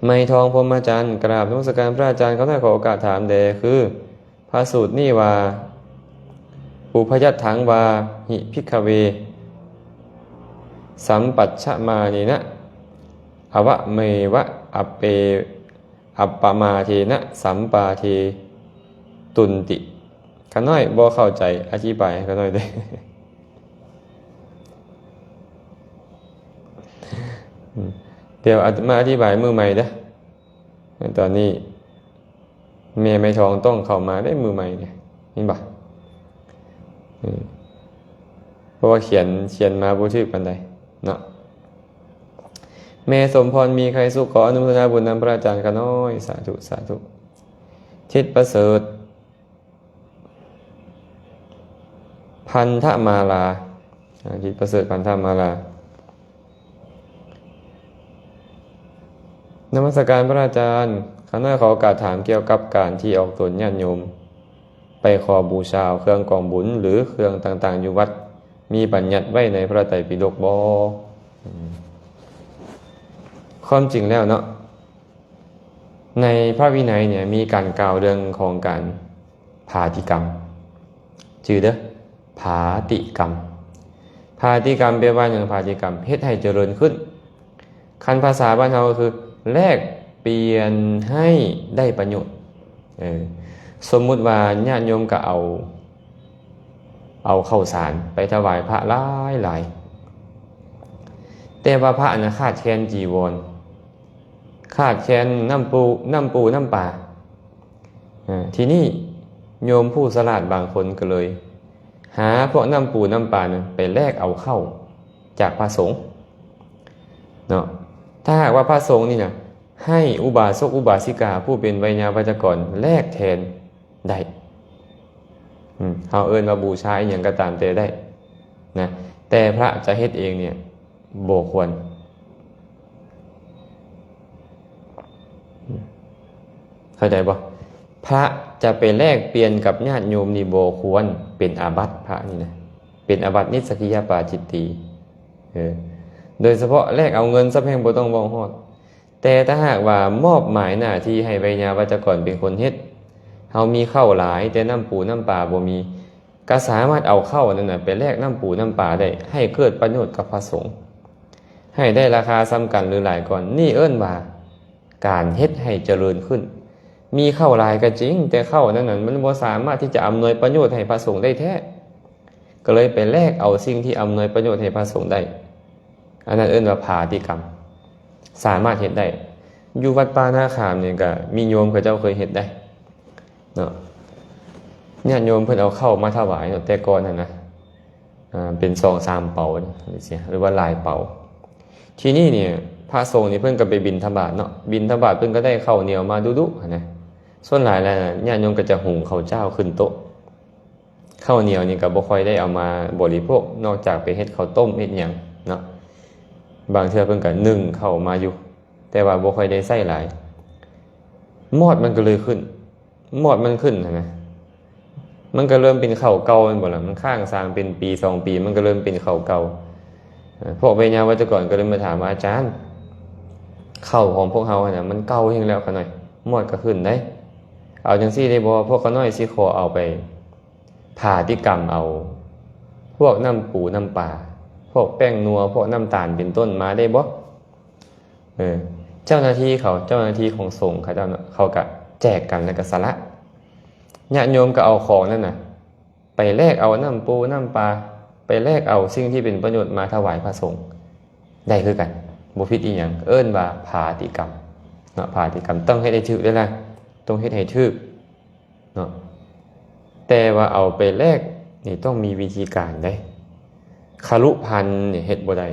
ไม้ทองพรหมอาจารย์กราบนมัสการพระอาจารย์เขาได้ขอโอกาสถามแด่คือพระสูตรนี่ว่าอุพยัตถังวาหิภิกขเวสัมปัชชมานีนะอวะเมวะอัปเปอัปปมาเทนะสัมปาเทตุนติข้าน้อยบ่เข้าใจอธิบายข้าน้อยได้เดี๋ยวมาอธิบายมือใหม่เด้อตอนนี้เมียไม่ทองต้องเข้ามาได้มือใหม่เนี่ยนี่บ่เพราะว่าเขียนมาบ่ถูกปานใดเนาะแม่สมพรมีใครสุขขออนุโมทนาบุญนำพระอาจารย์ข้าน้อยสาธุสาธุทิศประเสริฐพันธมาลาทิศประเสริฐพันธมาลานมัสการพระอาจารย์ข้าน้อยขอโอกาสถามเกี่ยวกับการที่ออกตนญาติโยมไปขอบูชาเครื่องกองบุญหรือเครื่องต่างๆอยู่วัดมีบัญญัติไว้ในพระไตรปิฎกบ่ความจริงแล้วเนาะในพระวินัยเนี่ยมีการกล่าวเรื่องของการภาติกรรมชื่อเด้อภาติกรรมภาติกรรมแปลว่าอย่างภาติกรรมเฮ็ดให้เจริญขึ้นคันภาษาบ้านเราก็คือแลกเปลี่ยนให้ได้ประโยชน์สมมุติว่าญาติโยมก็เอาข้าวสารไปถวายพระหลายแต่ว่าพระน่ะขาดแคลนจีวรขาดแคลนน้ำปูน้ำปลาทีนี้โยมผู้ฉลาดบางคนก็เลยหาพวกน้ำปูน้ำปลาไปแลกเอาเข้าจากพระสงฆ์เนาะถ้าหากว่าพระสงฆ์นี่นะให้อุบาสกอุบาสิกาผู้เป็นไวยาวัจกรแลกแทนได้เอาเอิ้นว่าบูชาอย่างก็ตามแต่ได้นะแต่พระจะเฮ็ดเองเนี่ยบ่ควรเข้าใจบ่พระจะไปแลกเปลี่ยนกับญาติโยมนี่บ่ควรเป็นอาบัติพระนี่นะเป็นอาบัตินิสสกิยปาจิตติโดยเฉพาะแลกเอาเงินซะแพงบ่ต้องบ่ฮอดแต่ถ้าหากว่ามอบหมายหน้าที่ให้ไวยาวัจกรเป็นคนเฮ็ดเฮามีข้าวหลายแต่น้ำปูน้ำปลาบ่มีก็สามารถเอาข้าวนั่นน่ะไปแลกน้ำปูน้ำปลาได้ให้เกิดประโยชน์กับพระสงฆ์ให้ได้ราคาซ้ำกันหรือหลายก่อนนี่เอิ้นว่าการเฮ็ดให้เจริญขึ้นมีข้าวหลายก็จริงแต่ข้าวนั้นน่ะมันบ่สามารถที่จะอำนวยประโยชน์ให้พระสงฆ์ได้แท้ก็เลยไปแลกเอาสิ่งที่อำนวยประโยชน์ให้พระสงฆ์ได้อันนั้นเอิ้นว่าภาติกรรมสามารถเฮ็ดได้อยู่วัดป่านาคามนี่ก็มีโยมเขาเจ้าเคยเฮ็ดได้เนาะญาติโยมเพิ่นเอาเข้ามาถวายแต่ก่อนน่ะนะเป็น2-3เป๋าหรือว่าหลายเป๋าทีนี้เนี่ยพระสงฆ์นี่เพิ่นก็ไปบิณฑบาตเนาะบิณฑบาตเพิ่นก็ได้ข้าวเหนียวมาดุๆนะส่วนหลายแล้วญาติโยมก็จะหุงข้าวเจ้าขึ้นโต๊ะข้าวเหนียวนี่ก็บ่ค่อยได้เอามาบริโภคนอกจากไปเฮ็ดข้าวต้มเฮ็ดหยังเนาะบางเทื่อเพิ่นก็นึ่งข้าวมาอยู่แต่ว่าบ่ค่อยได้ใส่หลายมอดมันก็เลยขึ้นมอดมันขึ้นนะมันก็เริ่มเป็นข้าวเก่ามันบ่ล่ะมันข้างสร้างเป็นปี2ปีมันก็เริ่มเป็นข้าวเก่า พวกเวยาวัจกรก็เลยมาถามว่าอาจารย์เข้าของพวกเฮาเนี่ยมันเก่าเฮงแล้วกันหน่อยมอดก็ขึ้นได้เอาจังซี่ได้บ่พวกเขาน้อยสิขอเอาไปผ่าที่กรรมเอาพวกน้ำปูน้ำปลาพวกแป้งนัวพวกน้ำตาลเป็นต้นมาได้บ่เจ้าหน้าที่ของสงฆ์เขาก็แจกกันแล้วก็สละญาติโยมก็เอาของนั่นน่ะไปแลกเอาน้ำปูน้ำปลาไปแลกเอาสิ่งที่เป็นประโยชน์มาถวายพระสงฆ์ได้คือกันบ่ผิดอีหยังเอิ้นว่าภาติกรรมเนาะภาติกรรมต้องเฮ็ดให้ถูกเด้อล่ะต้องเฮ็ดให้ถูกเนาะแต่ว่าเอาไปแลกนี่ต้องมีวิธีการได้คารุพันธ์นี่เฮ็ดบ่ได้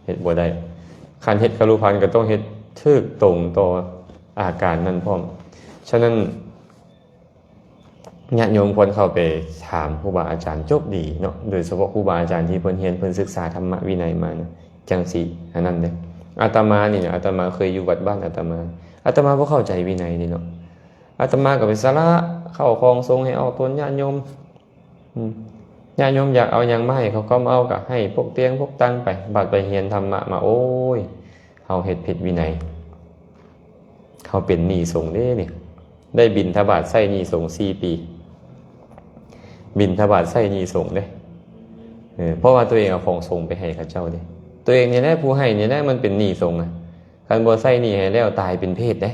เฮ็ดบ่ได้คันเฮ็ดคารุพันธ์ก็ต้องเฮ็ดถูกตรงต่ออาการนั้นพร้อมฉะนั้นญาติโยมควรเข้าไปถามครูบาอาจารย์จบดีเนาะโดยเฉพาะครูบาอาจารย์ที่เพิ่นเรียนเพิ่นศึกษาธรรมวินัยมานะจังสิอันนั้นเด้อาตมานี่นะอาตมาเคยอยู่วัดบ้านอาตมาบ่เข้าใจวินัยนี่เนาะอาตมาก็ไปสละเข้าคลองทรงให้เอาตนญาติโยมญาติโยมอยากเอาหยังมาให้เขาก็มาเอาก็ให้พวกเตียงพวกตังไปบัดไปเรียนธรรมะมาโอ้ยเฮาเฮ็ดผิดวินัยเฮาเป็นหนี้สงฆ์เด้นี่ได้บิณฑบาตใช้หนี้สงฆ์4 ปีบิณฑบาตใช้หนี้สงฆ์เด้เพราะว่าตัวเองเอาของสงฆ์ไปให้เขาเจ้าเด้ตัวเองนี่แหละผู้ให้นี่แหละมันเป็นหนี้สงฆ์คันบ่ใช้หนี้ให้แล้วตายเป็นเพศเด้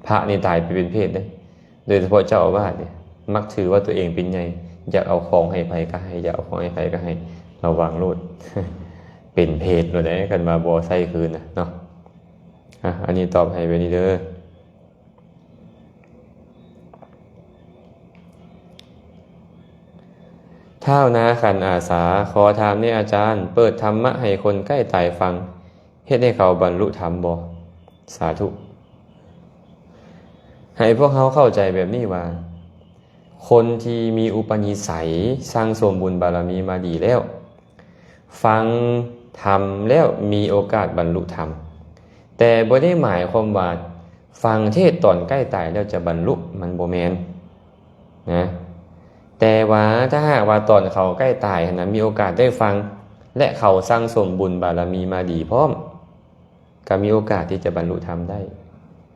พระนี่ตายไปเป็นเพศเด้โดยเฉพาะเจ้าอาวาสเนี่ยมักถือว่าตัวเองเป็นใหญ่อยากเอาของให้ไผก็ให้อยากเอาของให้ไผก็ให้ระวังโลด เป็นเพศโลดได้คันมาบ่ใช้คืนน่ะเนาะอันนี้ตอบให้ไปนี่เด้อท้าวนาขันอาสาขอถามนี่อาจารย์เปิดธรรมะให้คนใกล้ตายฟังเฮ็ดให้เขาบรรลุธรรมบ่สาธุให้พวกเขาเข้าใจแบบนี้ว่าคนที่มีอุปนิสัยสร้างสมบุญบารมีมาดีแล้วฟังธรรมแล้วมีโอกาสบรรลุธรรมแต่บ่ได้หมายความว่าฟังเทศตอนใกล้ตายแล้วจะบรรลุมันบ่แม่นนะแต่ว่าถ้าหากว่าตอนเขาใกล้ตายนะมีโอกาสได้ฟังและเขาสร้างสมบุญบารมีมาดีพร้อมก็มีโอกาสที่จะบรรลุธรรมได้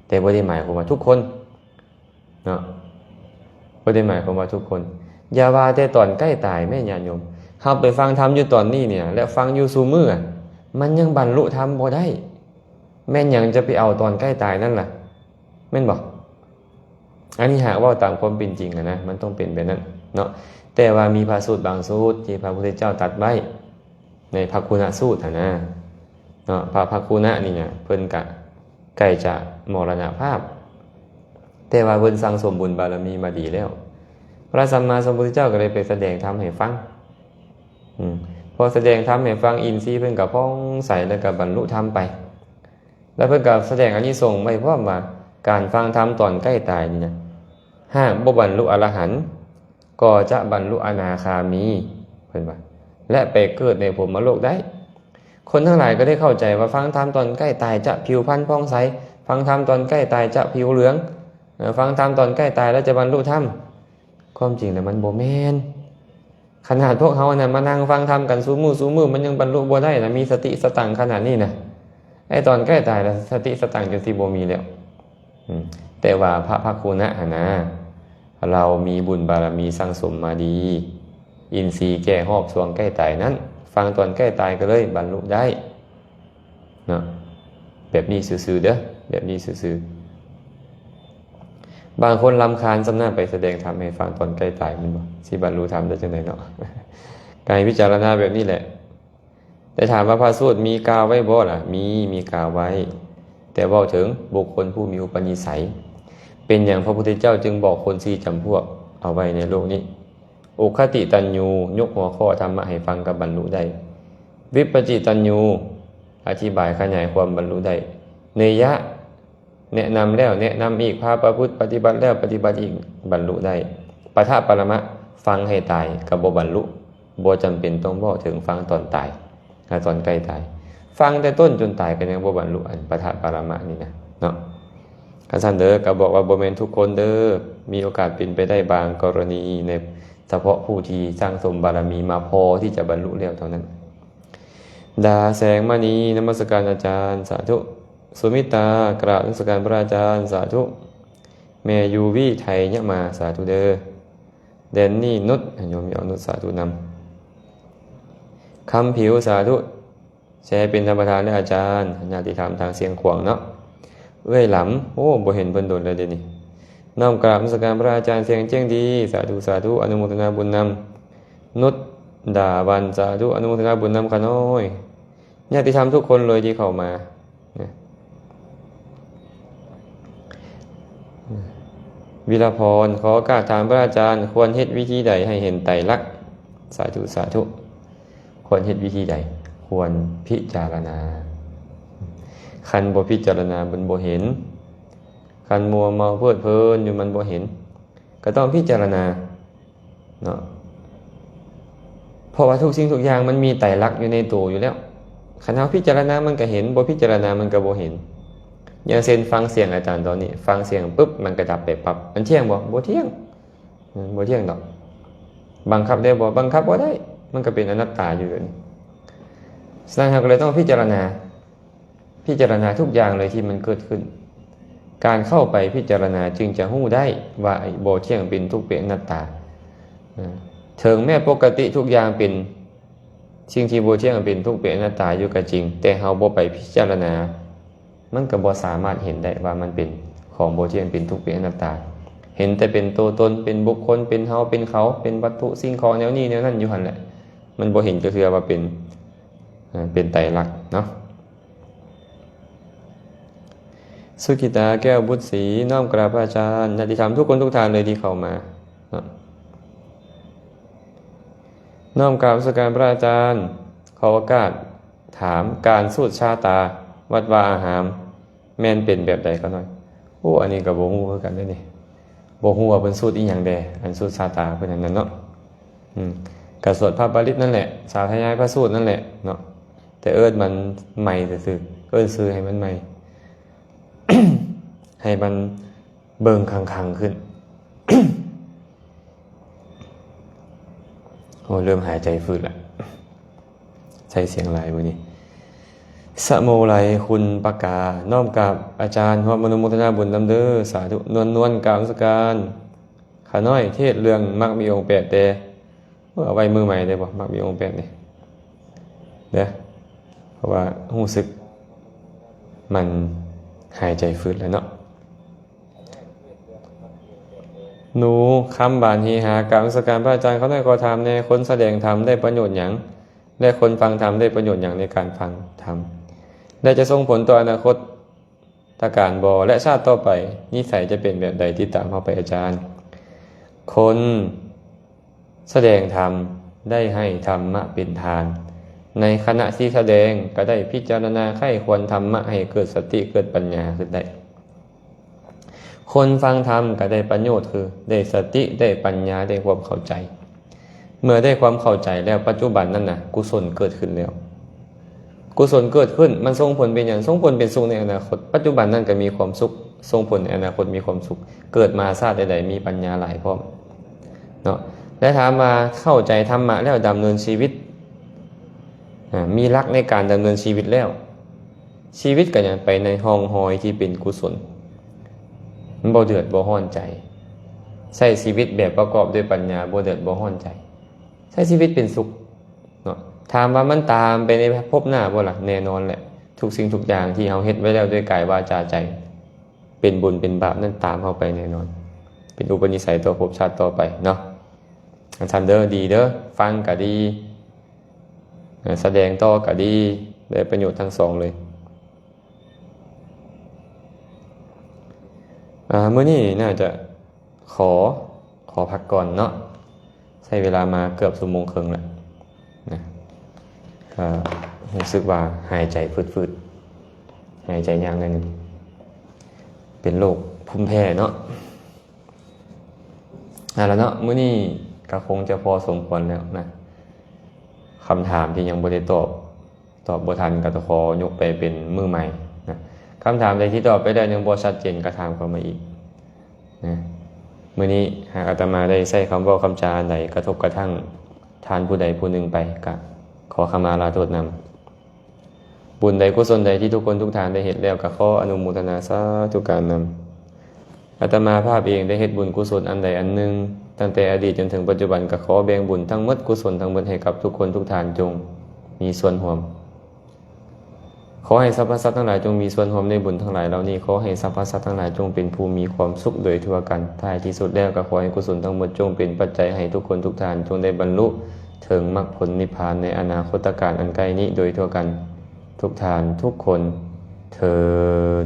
แต่บ่ได้หมายความว่าทุกคนเนาะบ่ได้หมายความว่าทุกคนอย่าว่าแต่ตอนใกล้ตายแม่ญาติโยมเฮาไปฟังธรรมอยู่ตอนนี้เนี่ยและฟังอยู่ซุมื้อมันยังบรรลุธรรมบ่ได้แม่นยังจะไปเอาตอนใกล้ตายนั่นล่ะแม่นบ่อันนี้หากว่าตามความเป็นจริงนะมันต้องเป็นแบบนั้นเนาะแต่ว่ามีพระสูตรบางสูตรที่พระพุทธเจ้าตรัสไว้ในภักคุณสูตรนะเนาะพระภักคุณนี่เนี่ยเพิ่นก็ใกล้จะมรณภาพแต่ว่าเพิ่นสั่งสมบุญบารมีมาดีแล้วพระสัมมาสัมพุทธเจ้าก็เลยไปแสดงธรรมให้ฟังพอแสดงธรรมให้ฟังอินทรีย์เพิ่นก็พ้องใสแล้วก็บรรลุธรรมไปแล้วเพิ่นก็แสดงอานิสงส์ไว้พร้อมว่าการฟังธรรมตอนใกล้ตายนี่นะหากบ่บรรลุอรหันต์ก็จะบรรลุอนาคามีเพิ่นว่าและไปเกิดในพรหมโลกได้คนทั้งหลายก็ได้เข้าใจว่าฟังธรรมตอนใกล้ตายจะผิวพรรณผ่องใสฟังธรรมตอนใกล้ตายจะผิวเหลืองฟังธรรมตอนใกล้ตายแล้วจะบรรลุธรรมความจริงแล้วมันบ่แม่นขนาดพวกเฮาน่ะมานั่งฟังธรรมกันซุมื้อมันยังบรรลุบ่ได้นะมีสติสตังขนาดนี้นะไอ้ตอนใกล้ตายแล้วสติสตังจนสิบ่มีแล้วแต่ว่าพระภักคุณะนะเรามีบุญบารมีสร้างสมมาดีอินทรีย์แก่หอบสวงใกล้ตายนั้นฟังตอนใกล้ตายก็เลยบรรลุได้เนาะแบบนี้ซื่อๆเด้อแบบนี้ซื่อๆบางคนรำคาญสำนักไปแสดงธรรมให้ฟังตอนใกล้ตายมันบ่สิบรรลุธรรมได้จังได๋เนาะการพิจารณาแบบนี้แหละแต่ถามว่าพระสูตรมีกล่าวไว้บ่ล่ะมีกล่าวไว้แต่เว้าถึงบุคคลผู้มีอุปนิสัยเป็นอย่างพระพุทธเจ้าจึงบอกคน4จำพวกเอาไว้ในโลกนี้อุคติตัญญูยกหัวข้อธรรมะให้ฟังกับบรรลุได้วิปจิตัญญูอธิบายขยายความบรรลุได้เนยะแนะนำแล้วแนะนำอีกพาประพฤติปฏิบัติแล้วปฏิบัติอีกบรรลุได้ปทปรมะฟังให้ตายก็บ่บรรลุบ่จำเป็นต้องบอกถึงฟังตอนตายตอนใกล้ตายฟังแต่ต้นจนตายก็ยังบ่บรรลุอันปทปรมะนี่นะเนาะคันซั่นเด้อก็บอกว่าบ่แม่นทุกคนเด้อมีโอกาสเป็นไปได้บางกรณีในเฉพาะผู้ที่สร้างสมบารมีมาพอที่จะบรรลุแล้วเท่านั้น ดาแสงมณีนมัสการอาจารย์สาธุสุมิตากราบนมัสการพระอาจารย์สาธุแม่ยูวีไทยยะมาสาธุเด้อแดนนี่นุชโยมยอนุชสาธุนำคำผิวสาธุแชร์เป็นธรรมทานและอาจารย์ญาติธรรมทางเสียงขวางเนาะเอ้ยหลำโอ้บ่เห็นเพิ่นโดนเลยเดี๋ยวนี้น้อมกราบนมัสการพระอาจารย์เสียงเจ้งดีสาธุสาธุอนุโมทนาบุญนำนุชดาวันสาธุอนุโมทนาบุญนำขาน้อยญาติธรรมทุกคนเลยที่เข้ามาวิรพรขอโอกาสถามพระอาจารย์ควรเฮ็ดวิธีใดให้เห็นไตรลักษณ์สาธุสาธุควรเฮ็ดวิธีใดควรพิจารณาคันบ่พิจารณามันบ่เห็นคันมัวเมาเพลิดเพลินอยู่มันบ่เห็นก็ต้องพิจารณาเนาะเพราะว่าทุกสิ่งทุกอย่างมันมีไตรลักษณ์อยู่ในตัวอยู่แล้วคันเฮาพิจารณามันก็เห็นบ่พิจารณามันก็บ่เห็นอย่างเช่นฟังเสียงอาจารย์ตอนนี้ฟังเสียงปุ๊บมันก็ดับไปปั๊บมันเที่ยงบ่เที่ยงบ่เที่ยงดอกบังคับได้บ่บังคับบ่ได้มันก็เป็นอนัตตาอยู่นี่ฉะนั้นเราก็เลยต้องพิจารณาทุกอย่างเลยที่มันเกิดขึ้นการเข้าไปพิจารณาจึงจะรู้ได้ว่าไอ้บ่เที่ยงเป็นทุกข์เป็นอนัตตาถึงแม้ปกติทุกอย่างเป็นสิ่งที่บ่เที่ยงเป็นทุกข์เป็นอนัตตาอยู่ก็จริงแต่เฮาบ่ไปพิจารณามันก็บ่สามารถเห็นได้ว่ามันเป็นของบ่เที่ยงเป็นทุกข์เป็นอนัตตาเห็นแต่เป็นตัวตนเป็นบุคคลเป็นเฮาเป็นเขาเป็นวัตถุสิ่งของแนวนี้แนวนั้นอยู่หั่นแหละมันบ่เห็นก็คือว่าเป็นไตรลักษณ์เนาะสุขิตาแก้วบุตรศรีน้อมกราบพระอาจารย์ญาติธรรมทุกคนทุกท่านเลยที่เข้ามาน้อมกราบนมัสการพระอาจารย์ขอโอกาสถามการสูตรชาตาวัดวาอาหารแม่นเป็นแบบใดก็หน่อยโอ้อันนี้ก็บ่ฮู้คือกันเด้อนี่บ่ฮู้ว่าเพิ่นสูตรอีหยังแดอันสูตรชาตาเพิ่นอันนั้นเนาะก็สวดพระปริตรนั่นแหละสาธยายพระสูตรนั่นแหละเนาะแต่เอิ้นมันใหม่ซื่อๆเอิ้นชื่อให้มันใหม่ ให้มันเบิ่งคังๆขึ้น โอ้เริ่มหายใจฝืดแล้วใช้เสียงหลายมื้อนี้สะโมไลคุณปากาน้อมกับอาจารย์พร้อมอนุโมทนาบุญนำเด้อสาธุนวลกราบนมัสการขาน้อยเทศเรื่องมักมีองค์8แต่เอาไว้มือใหม่ได้บ่มักมีองค์8นี่เด้อเพราะว่ารู้สึกมันหายใจฝืดแล้วเนาะหนูคำบานเฮหากราบนมัสการพระอาจารย์เขาได้ขอถามแน่คนแสดงธรรมได้ประโยชน์หยังและคนฟังธรรมได้ประโยชน์หยังในการฟังธรรมและจะส่งผลต่ออนาคตตาการบ่และชาติต่อไปนิสัยจะเป็นแบบใดที่ตามเข้าไปอาจารย์คนแสดงธรรมได้ให้ธรรมะเป็นทานในขณะที่แสดงก็ได้พิจารณาไข้ควรธรรมะให้เกิดสติเกิดปัญญาขึ้นได้คนฟังธรรมก็ได้ประโยชน์คือได้สติได้ปัญญาได้ความเข้าใจเมื่อได้ความเข้าใจแล้วปัจจุบันนั้นน่ะกุศลเกิดขึ้นแล้วกุศลเกิดขึ้นมันส่งผลเป็นอย่างส่งผลเป็นสุขในอนาคตปัจจุบันนั้นก็มีความสุขส่งผลในอนาคตมีความสุขเกิดมาชาติใดๆมีปัญญาหลายพร้อมเนาะและถามมาเข้าใจธรรมะแล้วดำเนินชีวิตมีหลักในการดำเนินชีวิตแล้วชีวิตก็ยังไปในห้องหอยที่เป็นกุศลมันบ่เดือดบ่ร้อนใจใช้ชีวิตแบบประกอบด้วยปัญญาบ่เดือดบ่ร้อนใจใช้ชีวิตเป็นสุขเนาะถามว่ามันตามไปในภพหน้าบ่ล่ะแน่นอนแหละทุกสิ่งทุกอย่างที่เฮาเฮ็ดไว้แล้วด้วยกายวาจาใจเป็นบุญเป็นบาปนั้นตามเฮาไปแน่นอนเป็นอุปนิสัยต่อภพชาติต่อไปเนาะอันเด้อดีเด้อฟังก็ดีแสดงต่อก็ดีได้ประโยชน์ทั้งสองเลยมื้อนี้น่าจะขอพักก่อนเนาะใช้เวลามาเกือบชั่วโมงครึ่งแล้วนะก็รู้สึกว่าหายใจฝืดๆหายใจยากนิดนึงเป็นโรคภูมิแพ้เนาะแล้วเนาะมื้อนี้ก็คงจะพอสมควรแล้วนะคำถามที่ยังบ่ได้ตอบบ่ทันก็ขอยกไปเป็นมือใหม่นะคำถามใดที่ตอบไปได้ยังบ่ชัดเจนก็ถามเข้ามาอีกนะมื้อนี้หากอาตมาได้ใช้คำเว้าคำจาอันใดกระทบกระทั่งทานผู้ใดผู้หนึ่งไปก็ขอขมาลาโทษน บุญใดกุศลใดที่ทุกคนทุกท่านได้เฮ็ดแล้วก็ขออนุโมทนาสาธุการนำอาตมาภาพเองได้เฮ็ดบุญกุศลอันใดอันหนึ่งตั้งแต่อดีตจนถึงปัจจุบันก็ขอแบ่งบุญทั้งหมดกุศลทั้งหมดให้กับทุกคนทุกท่านจงมีส่วนร่วมขอให้สรรพสัตว์ทั้งหลายจงมีส่วนร่วมในบุญทั้งหลายเหล่านี้ขอให้สรรพสัตว์ทั้งหลายจงเป็นผู้มีความสุขโดยทั่วกันท้ายที่สุดแล้วก็ขอให้กุศลทั้งหมดจงเป็นปัจจัยให้ทุกคนทุกท่านจงได้บรรลุถึงมรรคผลนิพพานในอนาคตการอันใกล้นี้โดยทั่วกันทุกท่านทุกคนเทอญ